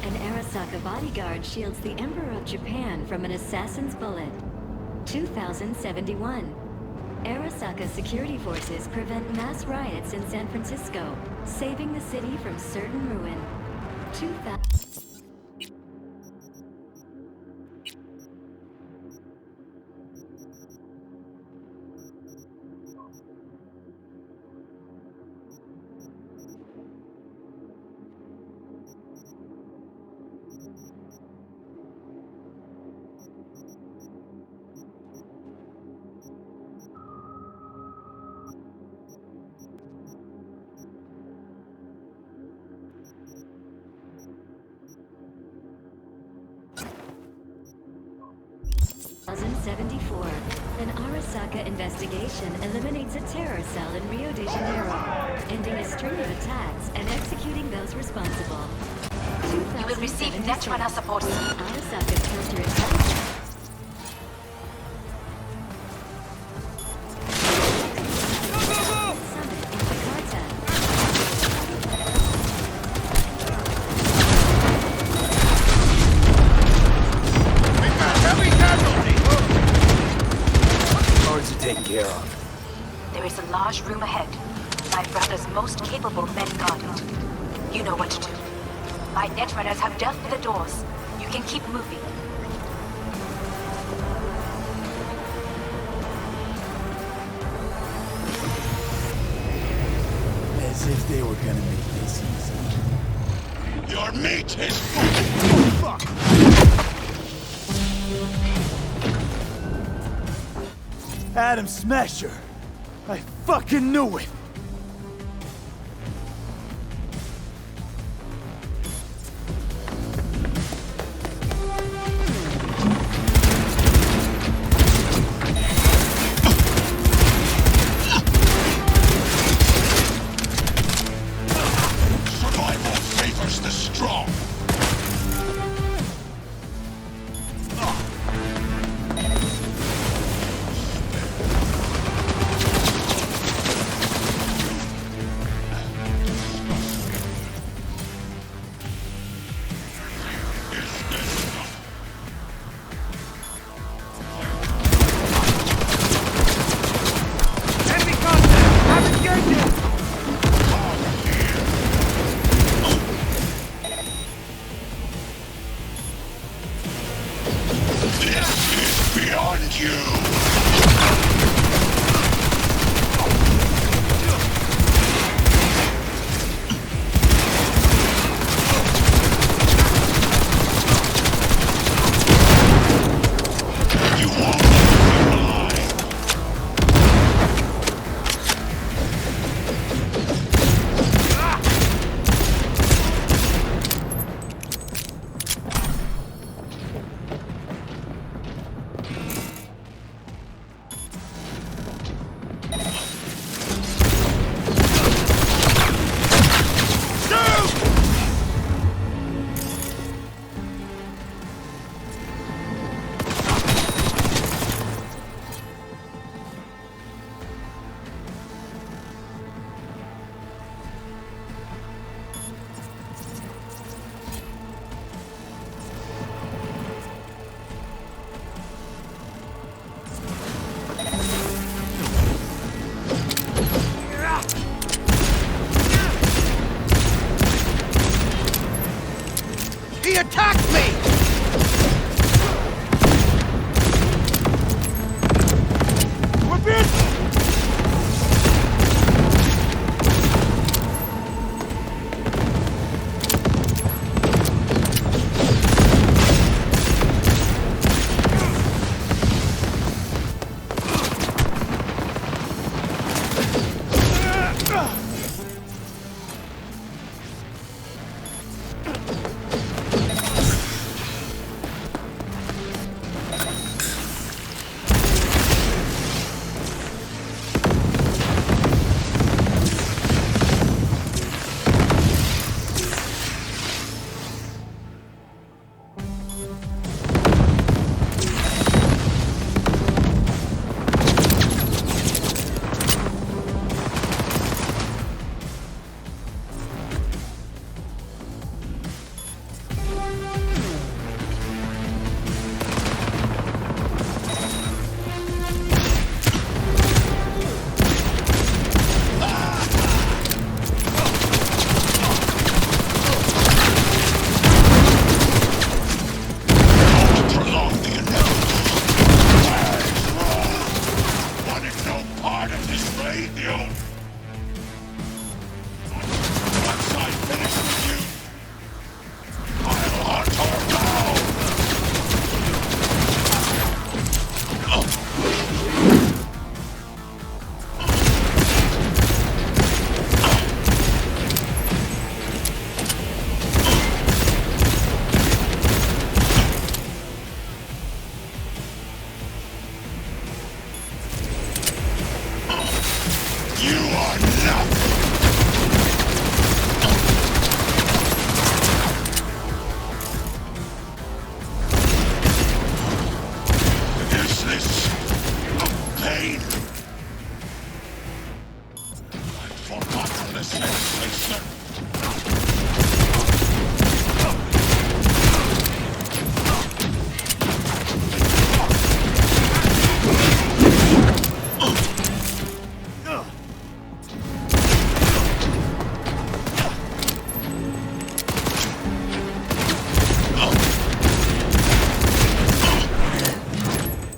An Arasaka bodyguard shields the Emperor of Japan from an assassin's bullet. 2071. Arasaka security forces prevent mass riots in San Francisco, saving the city from certain ruin. 2000. An Arasaka investigation eliminates a terror cell in Rio de Janeiro, ending a string of attacks and executing those responsible. You will receive Netrunner support. Arasaka's counterintelligence. Taken care of. There is a large room ahead. My brother's most capable men guard it. You know what to do. My netrunners have dealt with the doors. You can keep moving. As if they were gonna make this easy. Your mate is fuck! Adam Smasher! I fucking knew it! survival favors the strong.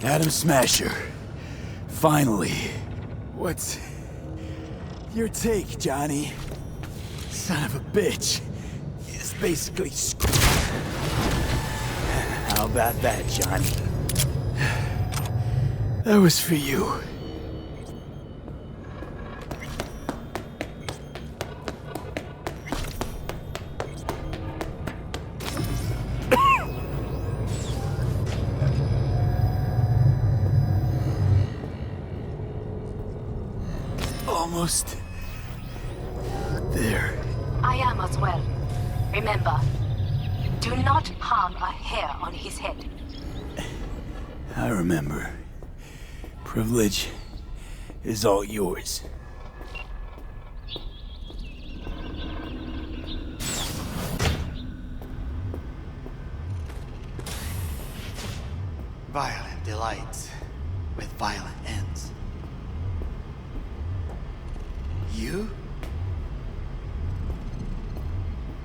Atom Smasher. Finally. What's your take, Johnny? Son of a bitch. It's basically How about that, Johnny? That was for you. Almost there. I am as well. Remember, do not harm a hair on his head. I remember. Privilege is all yours. Violent delights with violent ends. You?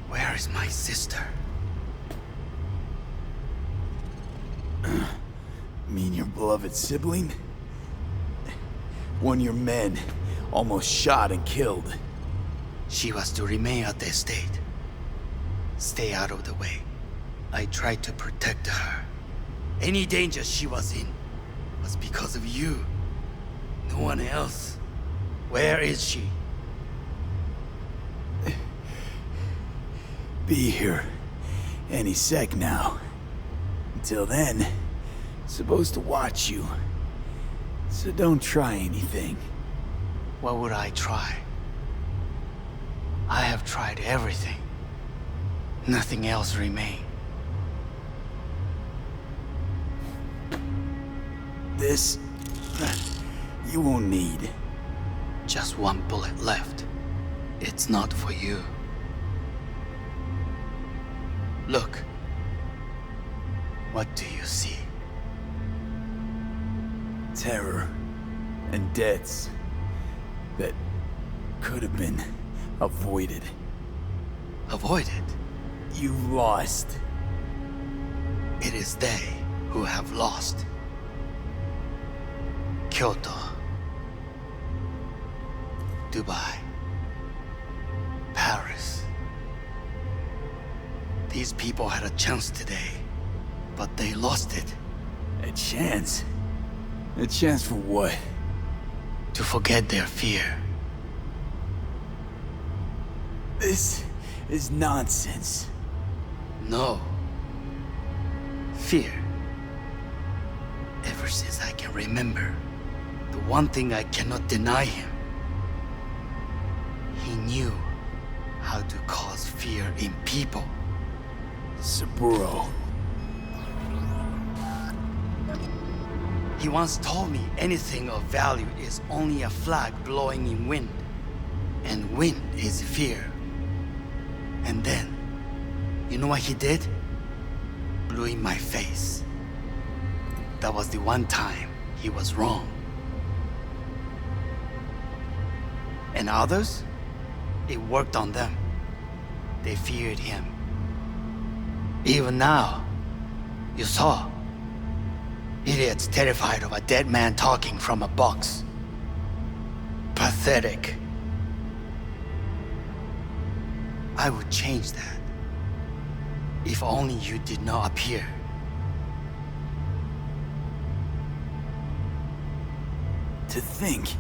Where is my sister? Mean your beloved sibling? One of your men almost shot and killed. She was to remain at the estate. Stay out of the way. I tried to protect her. Any danger she was in was because of you. No one else. Where is she? Be here any sec now. Until then, supposed to watch you. So don't try anything. What would I try? I have tried everything. Nothing else remains. This... you won't need. Just one bullet left. It's not for you. Look. What do you see? Terror and deaths that could have been avoided. Avoided? You've lost. It is they who have lost. Kyoto. Dubai. Paris. These people had a chance today, but they lost it. A chance? A chance for what? To forget their fear. This is nonsense. No. Fear. Ever since I can remember, the one thing I cannot deny him. He knew how to cause fear in people. Saburo. He once told me anything of value is only a flag blowing in wind. And wind is fear. And then, you know what he did? Blew in my face. That was the one time he was wrong. And others? It worked on them. They feared him. Even now, you saw. Idiots terrified of a dead man talking from a box. Pathetic. I would change that. If only you did not appear. To think,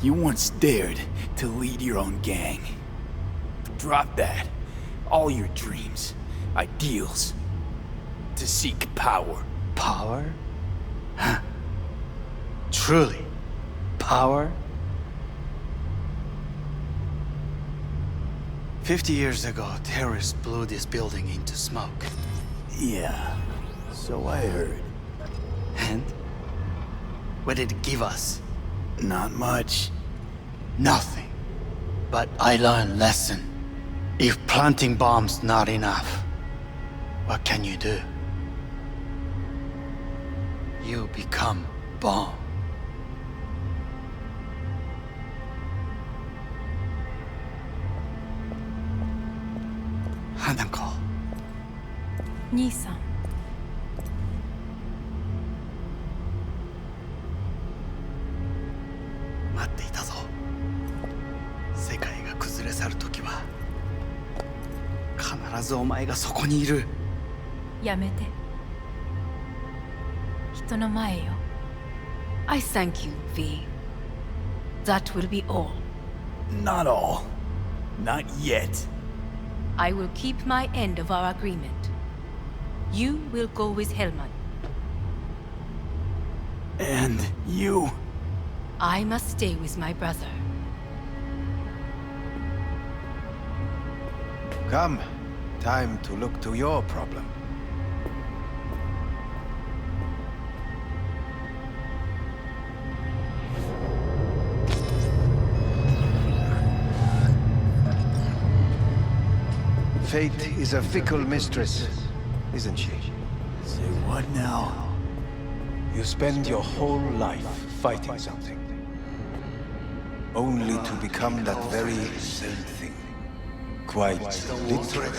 you once dared to lead your own gang. Drop that. All your dreams, ideals. To seek power. Power? Huh. Truly, power? 50 years ago, terrorists blew this building into smoke. Yeah, so I heard. And? What did it give us? Not much. Nothing. But I learned a lesson. If planting bombs not enough, what can you do? You become bomb. Hanako. 兄さん。ずお前がそこにいる。やめて。人の前よ。I thank you, V. That will be all. Not all. Not yet. I will keep my end of our agreement. You will go with Hellman. And you? I must stay with my brother. Come. Time to look to your problem. Fate is a fickle mistress, isn't she? Say what now? You spend your whole life fighting something, only to become that very same thing. Quite literally.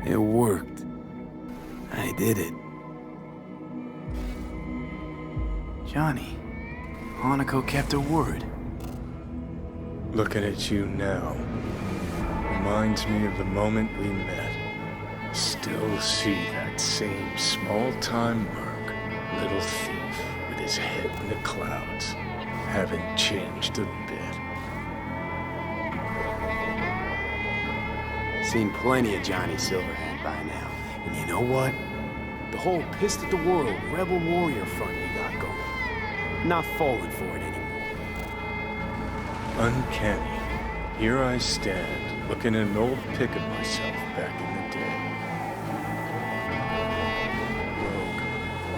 It worked. I did it. Johnny, Hanako kept her word. Looking at you now reminds me of the moment we met. Still see that same small-time merc, little thief with his head in the clouds. Haven't changed a bit. Seen plenty of Johnny Silverhand by now. And you know what? The whole pissed at the world rebel warrior front you got going. Not falling for it anymore. Uncanny. Here I stand, looking at an old pic of myself back in the day. Rogue,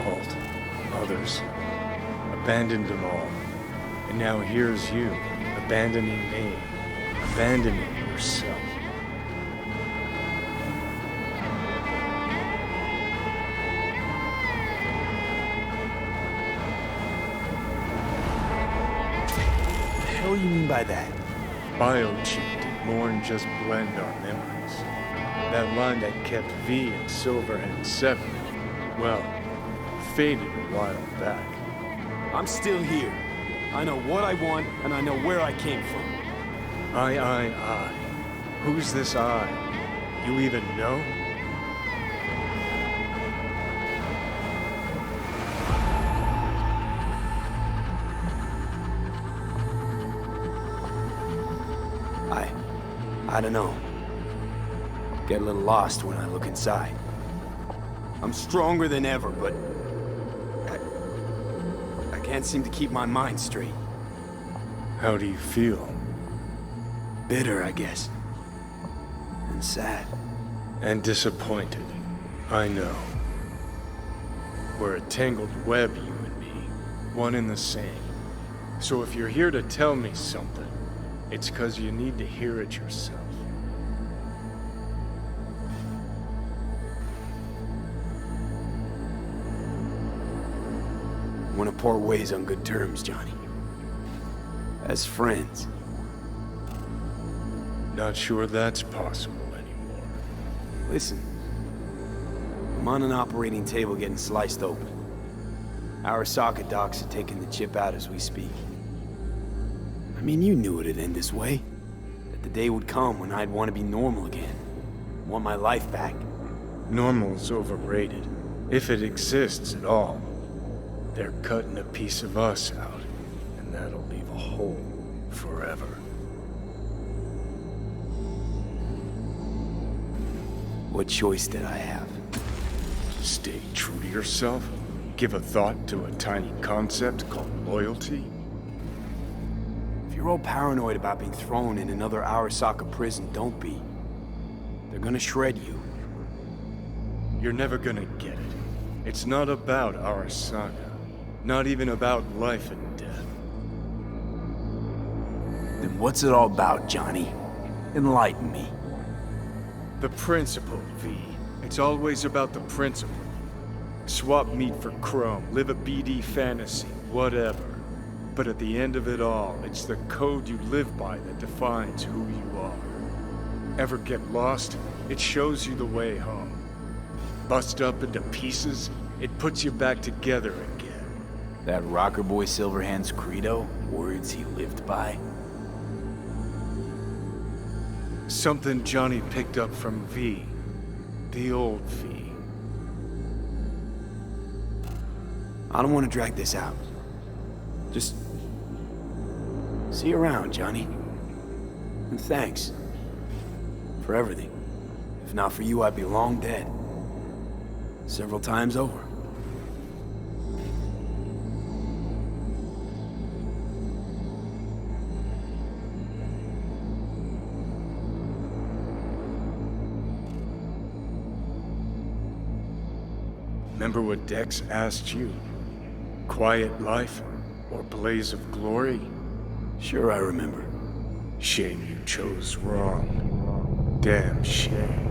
Alt, others. Abandoned them all. And now here's you, abandoning me, abandoning yourself. What do you mean by that? Biochip did more than just blend our memories. That line that kept V and Silverhand separate, well, faded a while back. I'm still here. I know what I want, and I know where I came from. I. Who's this I? You even know? I don't know. Get a little lost when I look inside. I'm stronger than ever, but I can't seem to keep my mind straight. How do you feel? Bitter, I guess. And sad. And disappointed. I know. We're a tangled web, you and me. One and the same. So if you're here to tell me something, it's 'cause you need to hear it yourself. Want to part ways on good terms, Johnny. As friends. Not sure that's possible anymore. Listen. I'm on an operating table getting sliced open. Arasaka docks are taking the chip out as we speak. I mean, you knew it'd end this way. That the day would come when I'd want to be normal again. Want my life back. Normal's overrated. If it exists at all. They're cutting a piece of us out, and that'll leave a hole forever. What choice did I have? Stay true to yourself? Give a thought to a tiny concept called loyalty? If you're all paranoid about being thrown in another Arasaka prison, don't be. They're gonna shred you. You're never gonna get it. It's not about Arasaka. Not even about life and death. Then what's it all about, Johnny? Enlighten me. The principle, V. It's always about the principle. Swap meat for chrome, live a BD fantasy, whatever. But at the end of it all, it's the code you live by that defines who you are. Ever get lost? It shows you the way home. Bust up into pieces, it puts you back together again. That rocker boy Silverhand's credo? Words he lived by? Something Johnny picked up from V. The old V. I don't want to drag this out. Just... see you around, Johnny. And thanks. For everything. If not for you, I'd be long dead. Several times over. Remember what Dex asked you? Quiet life or blaze of glory? Sure I remember. Shame you chose wrong. Damn shame.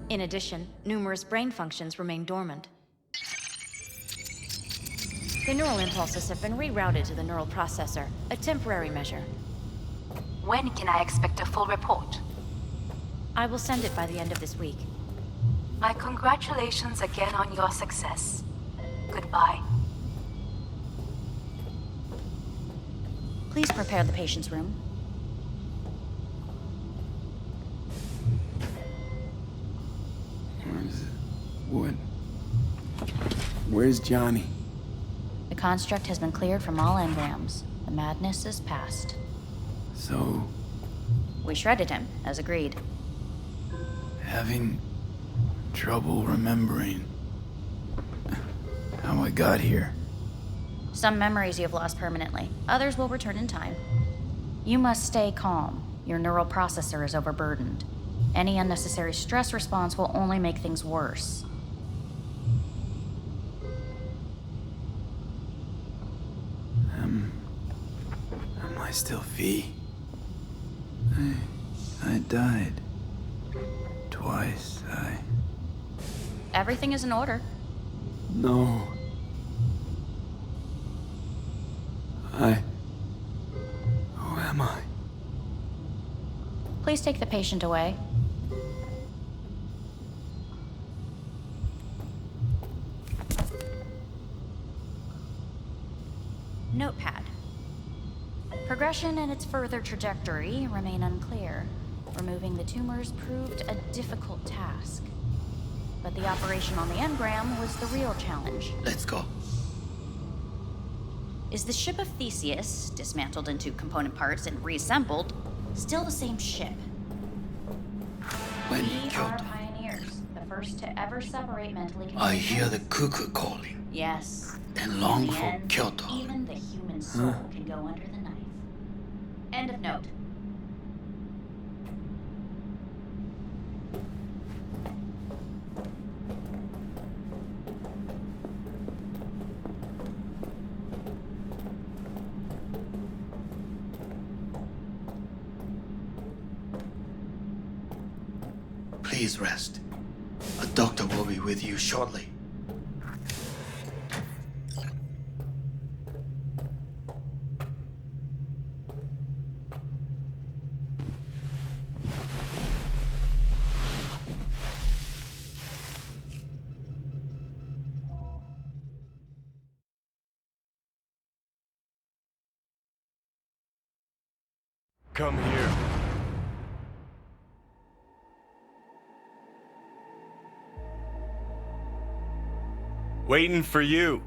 In addition, numerous brain functions remain dormant. The neural impulses have been rerouted to the neural processor, a temporary measure. When can I expect a full report? I will send it by the end of this week. My congratulations again on your success. Goodbye. Please prepare the patient's room. Where's Johnny? The construct has been cleared from all engrams. The madness is past. So... we shredded him, as agreed. having trouble remembering how I got here. Some memories you have lost permanently. Others will return in time. You must stay calm. Your neural processor is overburdened. Any unnecessary stress response will only make things worse. Am I still V? I died. Twice, Everything is in order. No. Who am I? Please take the patient away. Notepad. Progression and its further trajectory remain unclear. Removing the tumors proved a difficult task. But the operation on the engram was the real challenge. Let's go. Is the ship of Theseus, dismantled into component parts and reassembled, still the same ship? When We are Kyoto, pioneers, the first to ever separate mentally I confused hear the entities. cuckoo calling Yes. and long In the for end, Kyoto. Even the human soul can go under the knife. End of note. Please rest. A doctor will be with you shortly. Come here. Waiting for you.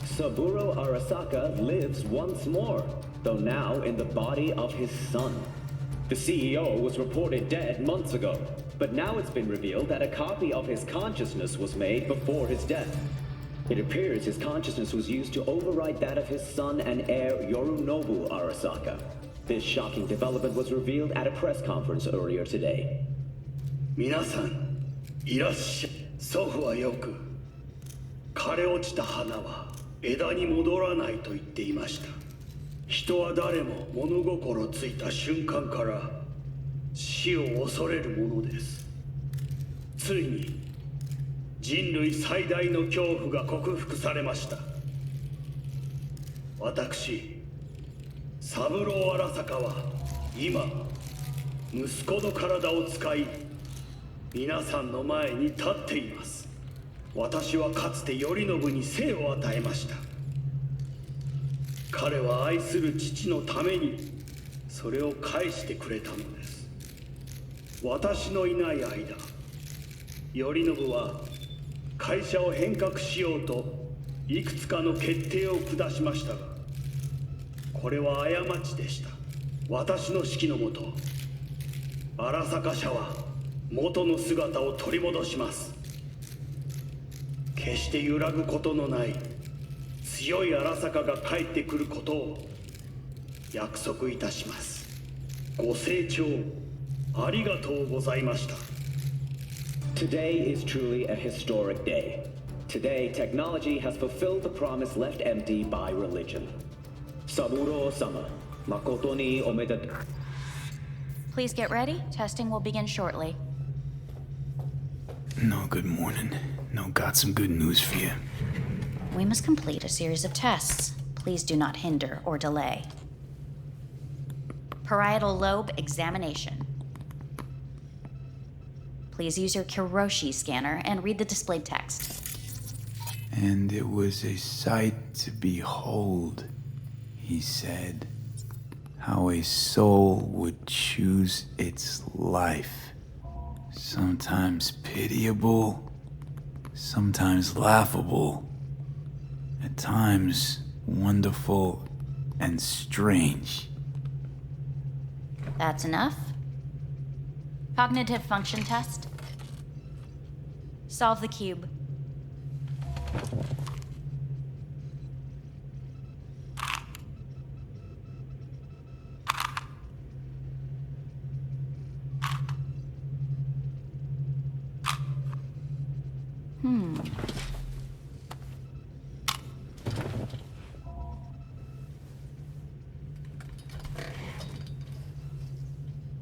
Saburo Arasaka lives once more, though now in the body of his son. The CEO was reported dead months ago, but now it's been revealed that a copy of his consciousness was made before his death. It appears his consciousness was used to override that of his son and heir Yorinobu Arasaka. This shocking development was revealed at a press conference earlier today. 皆さん、いらっしゃい。祖父はよく、枯れ落ちた花は枝に戻らないと言っていました。人は誰も物心ついた瞬間から死を恐れるものです。ついに人類最大の恐怖が克服されました。私、三郎荒坂は今、息子の体を使い、皆さんの前に立っています。私はかつて頼信に生を与えました。彼は愛する父のためにそれを返してくれたのです。私のいない間、頼信は会社を変革しようといくつかの決定を下しましたが、これは過ちでした。私の指揮のもと、荒坂社は元の姿を取り戻します。決して揺らぐことのない強い荒坂が帰ってくることを約束いたします。ご清聴ありがとうございました。 Today is truly a historic day. Today, technology has fulfilled the promise left empty by religion. Saburo-sama, makoto ni omedetou. Please get ready. Testing will begin shortly. No, good morning. No, got some good news for you. We must complete a series of tests. Please do not hinder or delay. Parietal lobe examination. Please use your Kiroshi scanner and read the displayed text. And it was a sight to behold, he said, how a soul would choose its life. Sometimes pitiable, sometimes laughable, at times wonderful and strange. That's enough. Cognitive function test. Solve the cube.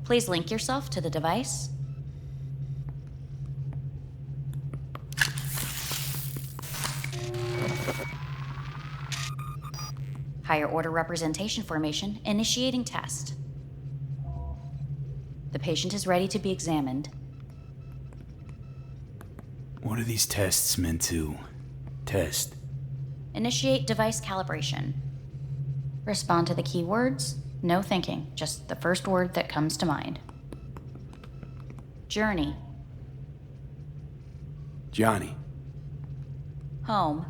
Please link yourself to the device. Higher order representation formation, initiating test. The patient is ready to be examined. What are these tests meant to test? Initiate device calibration. Respond to the keywords. No thinking, just the first word that comes to mind. Journey. Johnny. Home.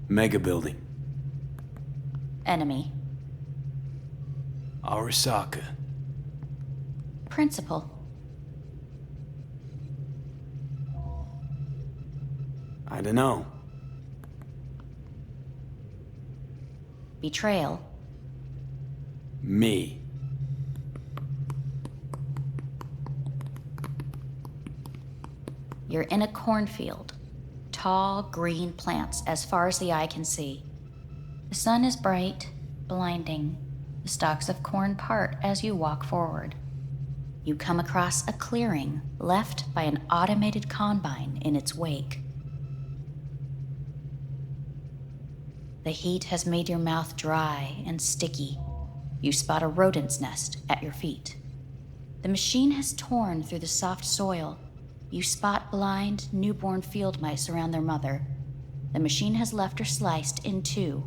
Mega building. Enemy. Arasaka. Principal. I don't know. Betrayal. Me. You're in a cornfield. Tall, green plants as far as the eye can see. The sun is bright, blinding. The stalks of corn part as you walk forward. you come across a clearing left by an automated combine in its wake. The heat has made your mouth dry and sticky. You spot a rodent's nest at your feet. The machine has torn through the soft soil. You spot blind, newborn field mice around their mother. The machine has left her sliced in two.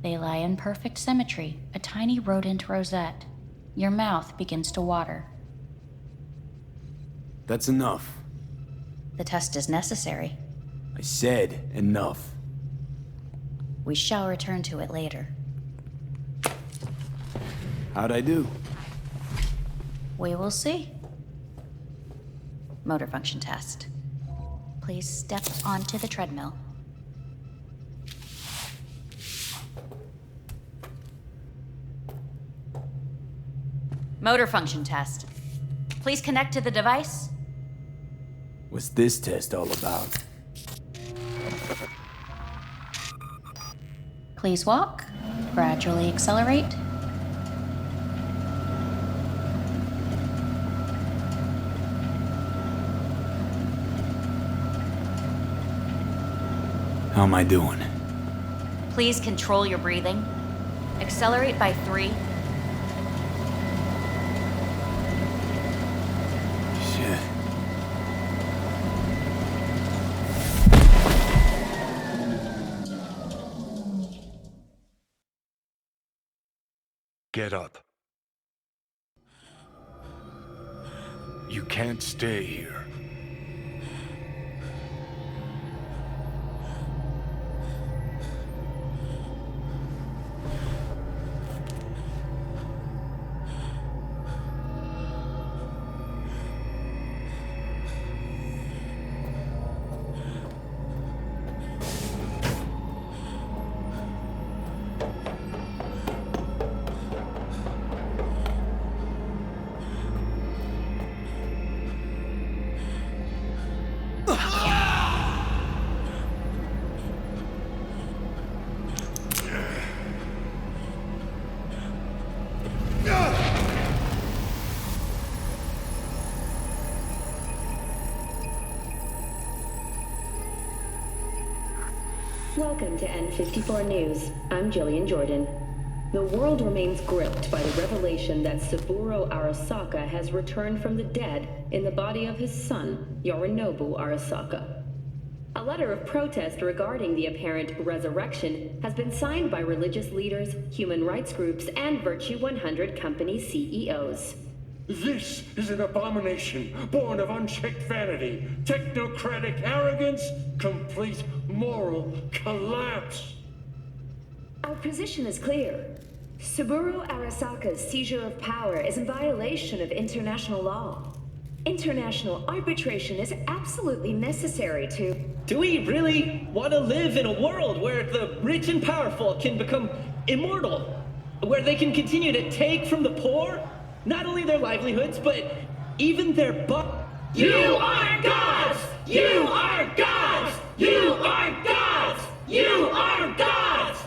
They lie in perfect symmetry, a tiny rodent rosette. Your mouth begins to water. That's enough. The test is necessary. I said enough. We shall return to it later. How'd I do? We will see. Motor function test. Please step onto the treadmill. Motor function test. Please connect to the device. What's this test all about? Please walk. Gradually accelerate. How am I doing? Please control your breathing. Accelerate by 3. Shit. Get up. You can't stay here. Welcome to N54 News. I'm Jillian Jordan. The world remains gripped by the revelation that Saburo Arasaka has returned from the dead in the body of his son, Yorinobu Arasaka. A letter of protest regarding the apparent resurrection has been signed by religious leaders, human rights groups, and Virtue 100 company CEOs. This is an abomination born of unchecked vanity, technocratic arrogance, complete moral collapse. Our position is clear. Saburo Arasaka's seizure of power is in violation of international law. International arbitration is absolutely necessary to... Do we really want to live in a world where the rich and powerful can become immortal? Where they can continue to take from the poor? Not only their livelihoods, but even their You are gods! You are gods! You are gods! You are gods!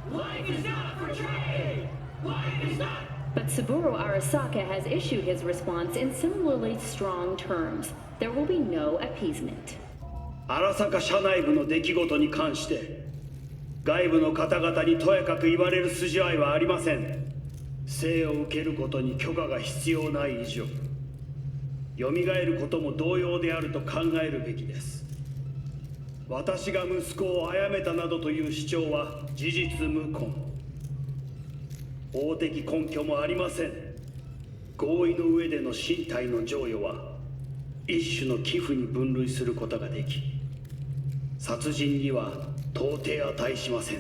Life is not for trade! Life is not... But Saburo Arasaka has issued his response in similarly strong terms. There will be no appeasement. 荒坂社内部の出来事に関して外部の方々にとやかく言われる筋合いはありません。生を受けることに許可が必要ない以上、蘇ることも同様であると考えるべきです。私が息子を殺めたなどという主張は事実無根。法的根拠もありません。合意の上での身体の贈与は一種の寄付に分類することができ、殺人には到底値しません。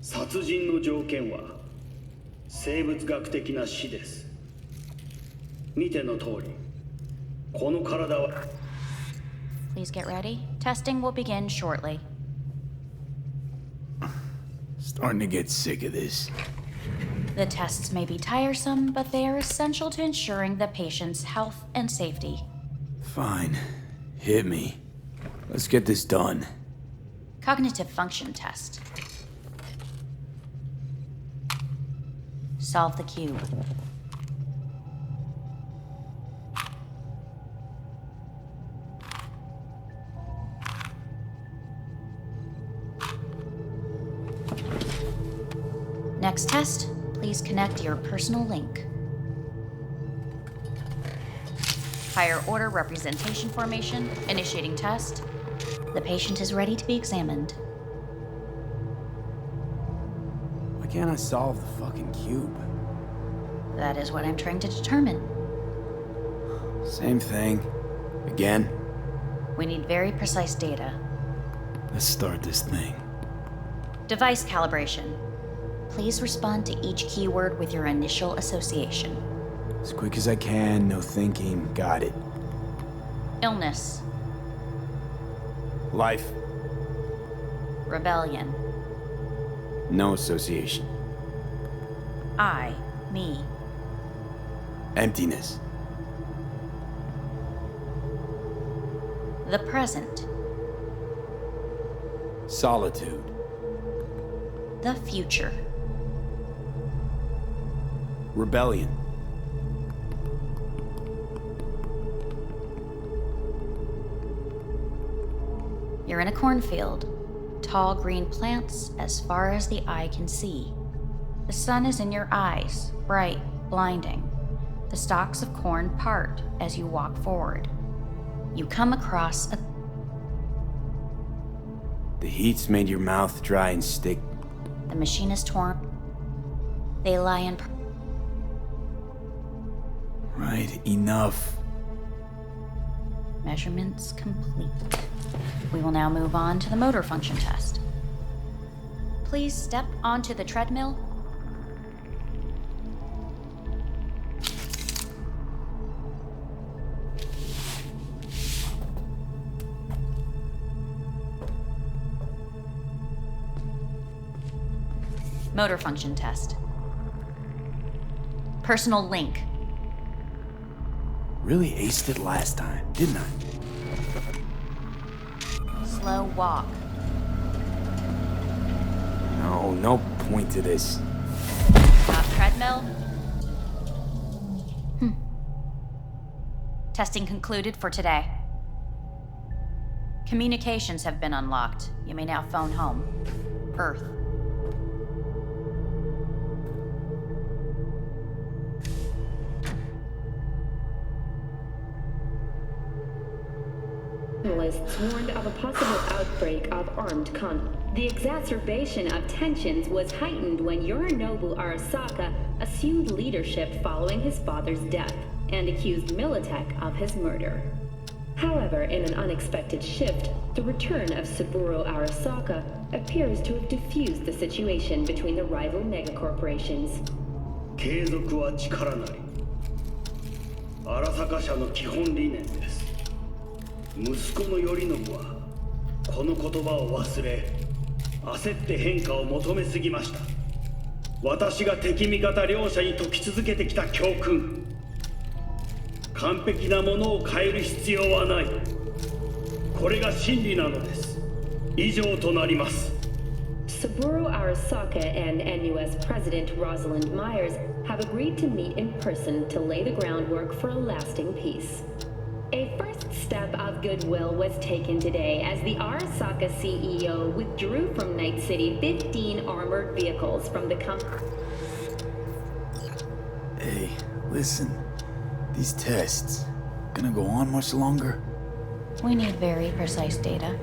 殺人の条件は生物学的な死です。見ての通り、この体は Please get ready. Testing will begin shortly. Starting to get sick of this. The tests may be tiresome, but they are essential to ensuring the patient's health and safety. Fine. Hit me. Let's get this done. Cognitive function test. Solve the cube. Next test, please connect your personal link. Higher order representation formation, initiating test. The patient is ready to be examined. Why can't I solve the fucking cube? That is what I'm trying to determine. Same thing. Again? We need very precise data. Let's start this thing. Device calibration. Please respond to each keyword with your initial association. As quick as I can, no thinking. Got it. Illness. Life. Rebellion. No association. I. Me. Emptiness. The present. Solitude. The future. Rebellion. You're in a cornfield. Tall green plants as far as the eye can see. The sun is in your eyes, bright, blinding. The stalks of corn part as you walk forward. You come across a... The heat's made your mouth dry and stick. The machine is torn. They lie in... Right, enough. Measurements complete. We will now move on to the motor function test. Please step onto the treadmill. Motor function test. Personal link. Really aced it last time, didn't I? Slow walk. No point to this. Stop treadmill. Testing concluded for today. Communications have been unlocked. You may now phone home. Earth. Journalists warned of a possible outbreak of armed conflict. The exacerbation of tensions was heightened when Yorinobu Arasaka assumed leadership following his father's death and accused Militech of his murder. However, in an unexpected shift, the return of Saburo Arasaka appears to have diffused the situation between the rival megacorporations. 継続は力なり。荒坂社の基本理念です。息子の頼信はこの言葉を忘れ、焦って変化を求めすぎました。私が敵味方両者に説き続けてきた教訓。完璧なものを変える必要はない。これが真理なのです。以上となります。Saburo Arasaka and NUS President Rosalind Myers have agreed to meet in person to lay the groundwork for a lasting peace. A first step of goodwill was taken today as the Arasaka CEO withdrew from Night City 15 armored vehicles from the company. Hey, listen. These tests, gonna go on much longer? We need very precise data.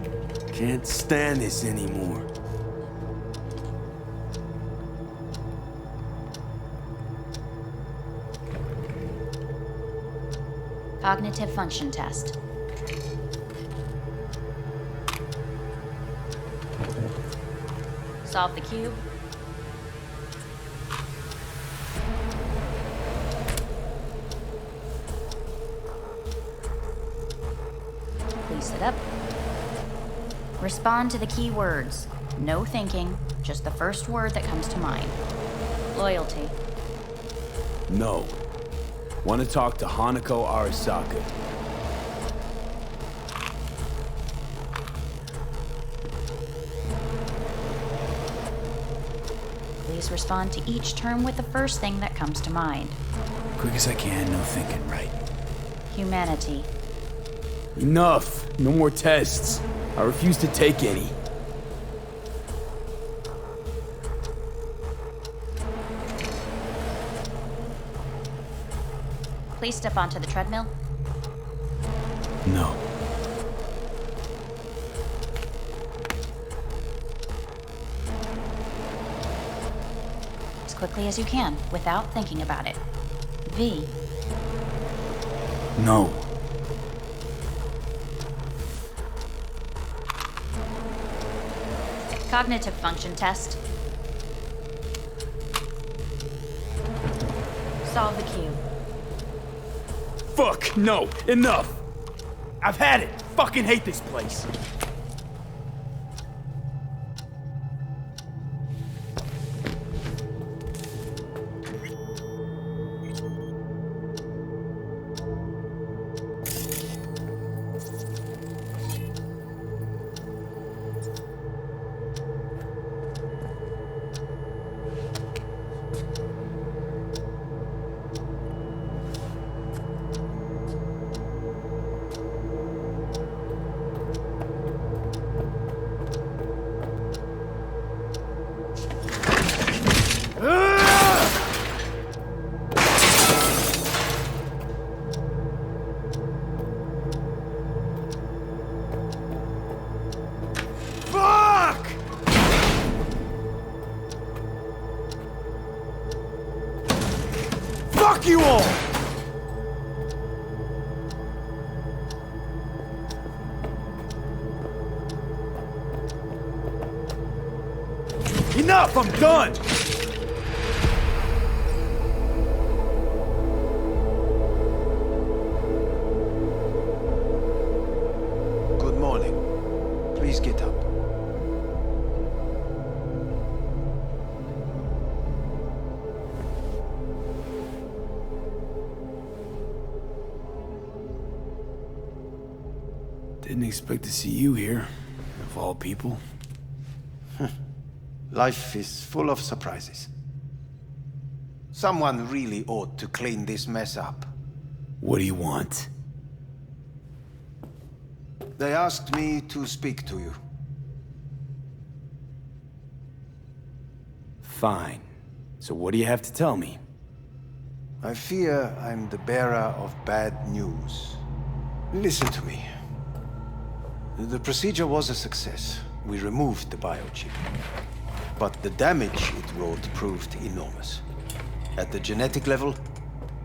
Can't stand this anymore. Cognitive function test. Solve the cube. Please sit up. Respond to the key words. No thinking, just the first word that comes to mind. Loyalty. No. Want to talk to Hanako Arasaka. Please respond to each term with the first thing that comes to mind. Quick as I can, no thinking, right? Humanity. Enough! No more tests. I refuse to take any. Please step onto the treadmill. No. As quickly as you can, without thinking about it. V. No. Cognitive function test. Solve the cube. Fuck, no, enough! I've had it! Fucking hate this place! Fuck you all! Enough! I'm done! Good morning. Please get up. Didn't expect to see you here, of all people. Life is full of surprises. Someone really ought to clean this mess up. What do you want? They asked me to speak to you. Fine. So what do you have to tell me? I fear I'm the bearer of bad news. Listen to me. The procedure was a success. We removed the biochip. But the damage it wrought proved enormous. At the genetic level,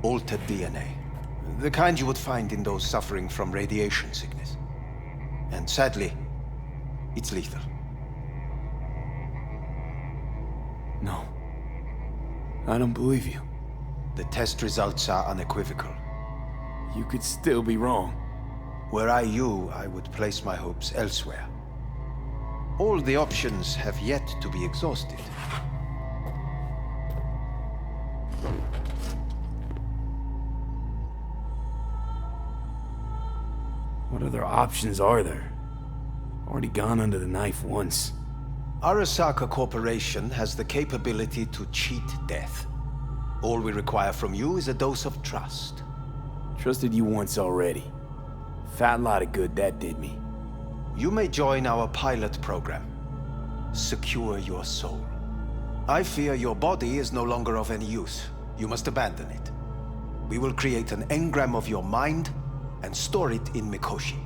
altered DNA. The kind you would find in those suffering from radiation sickness. And sadly, it's lethal. No. I don't believe you. The test results are unequivocal. You could still be wrong. Were I you, I would place my hopes elsewhere. All the options have yet to be exhausted. What other options are there? Already gone under the knife once. Arasaka Corporation has the capability to cheat death. All we require from you is a dose of trust. Trusted you once already. Fat lot of good that did me. You may join our pilot program. Secure your soul. I fear your body is no longer of any use. You must abandon it. We will create an engram of your mind and store it in Mikoshi.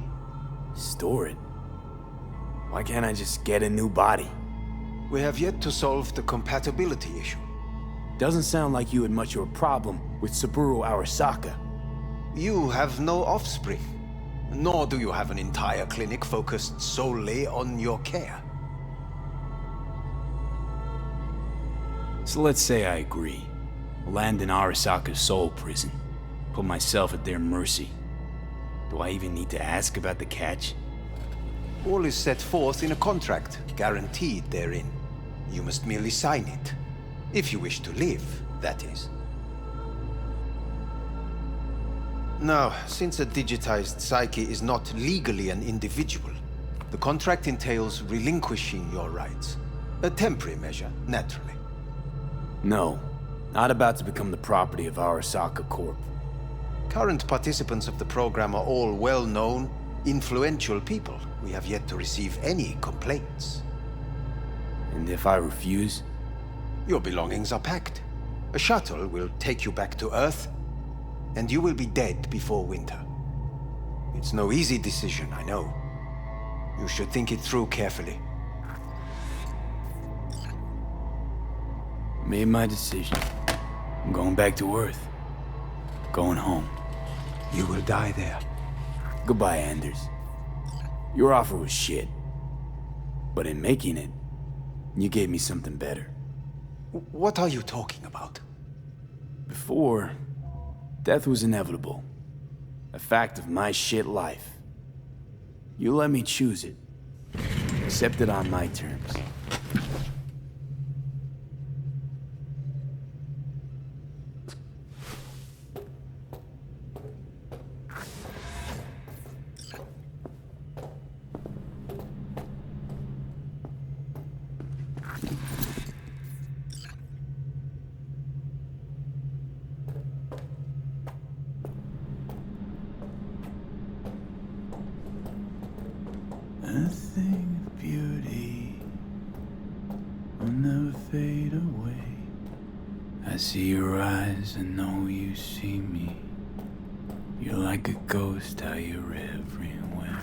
Store it? Why can't I just get a new body? We have yet to solve the compatibility issue. Doesn't sound like you had much of a problem with Saburo Arasaka. You have no offspring. Nor do you have an entire clinic focused solely on your care. So let's say I agree. Land in Arasaka's soul prison. Put myself at their mercy. Do I even need to ask about the catch? All is set forth in a contract, guaranteed therein. You must merely sign it. If you wish to live, that is. Now, since a digitized psyche is not legally an individual, the contract entails relinquishing your rights. A temporary measure, naturally. No, not about to become the property of Arasaka Corp. Current participants of the program are all well-known, influential people. We have yet to receive any complaints. And if I refuse? Your belongings are packed. A shuttle will take you back to Earth, and you will be dead before winter. It's no easy decision, I know. You should think it through carefully. Made my decision. I'm going back to Earth. Going home. You will die there. Goodbye, Anders. Your offer was shit. But in making it, you gave me something better. What are you talking about? Before, death was inevitable. A fact of my shit life. You let me choose it. Accept it on my terms. A thing of beauty will never fade away. I see your eyes and know you see me. You're like a ghost, how you're everywhere.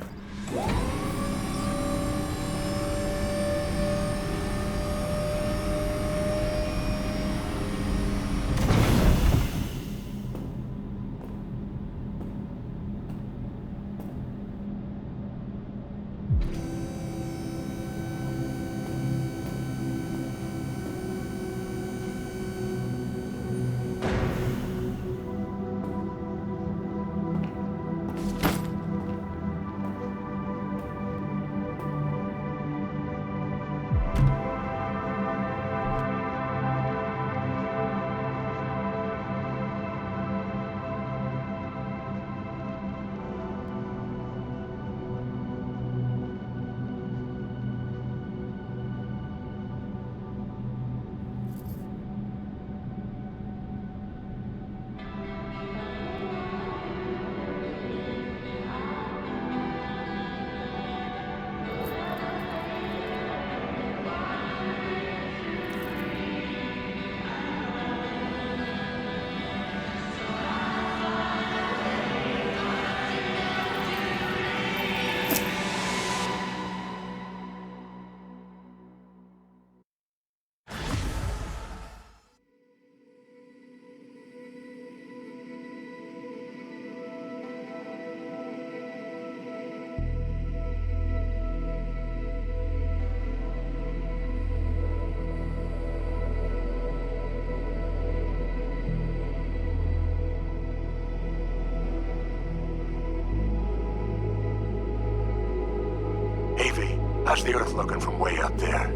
How's the Earth looking from way up there?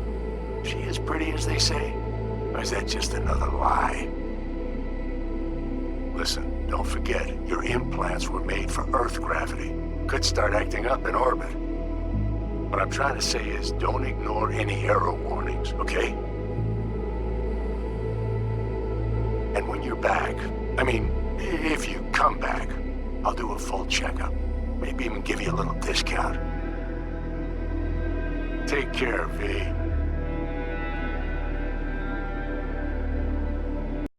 She as pretty as they say? Or is that just another lie? Listen, don't forget, your implants were made for Earth gravity. Could start acting up in orbit. What I'm trying to say is, don't ignore any error warnings, okay? And when you're back, I mean, if you come back, I'll do a full checkup. Maybe even give you a little discount. Take care, V.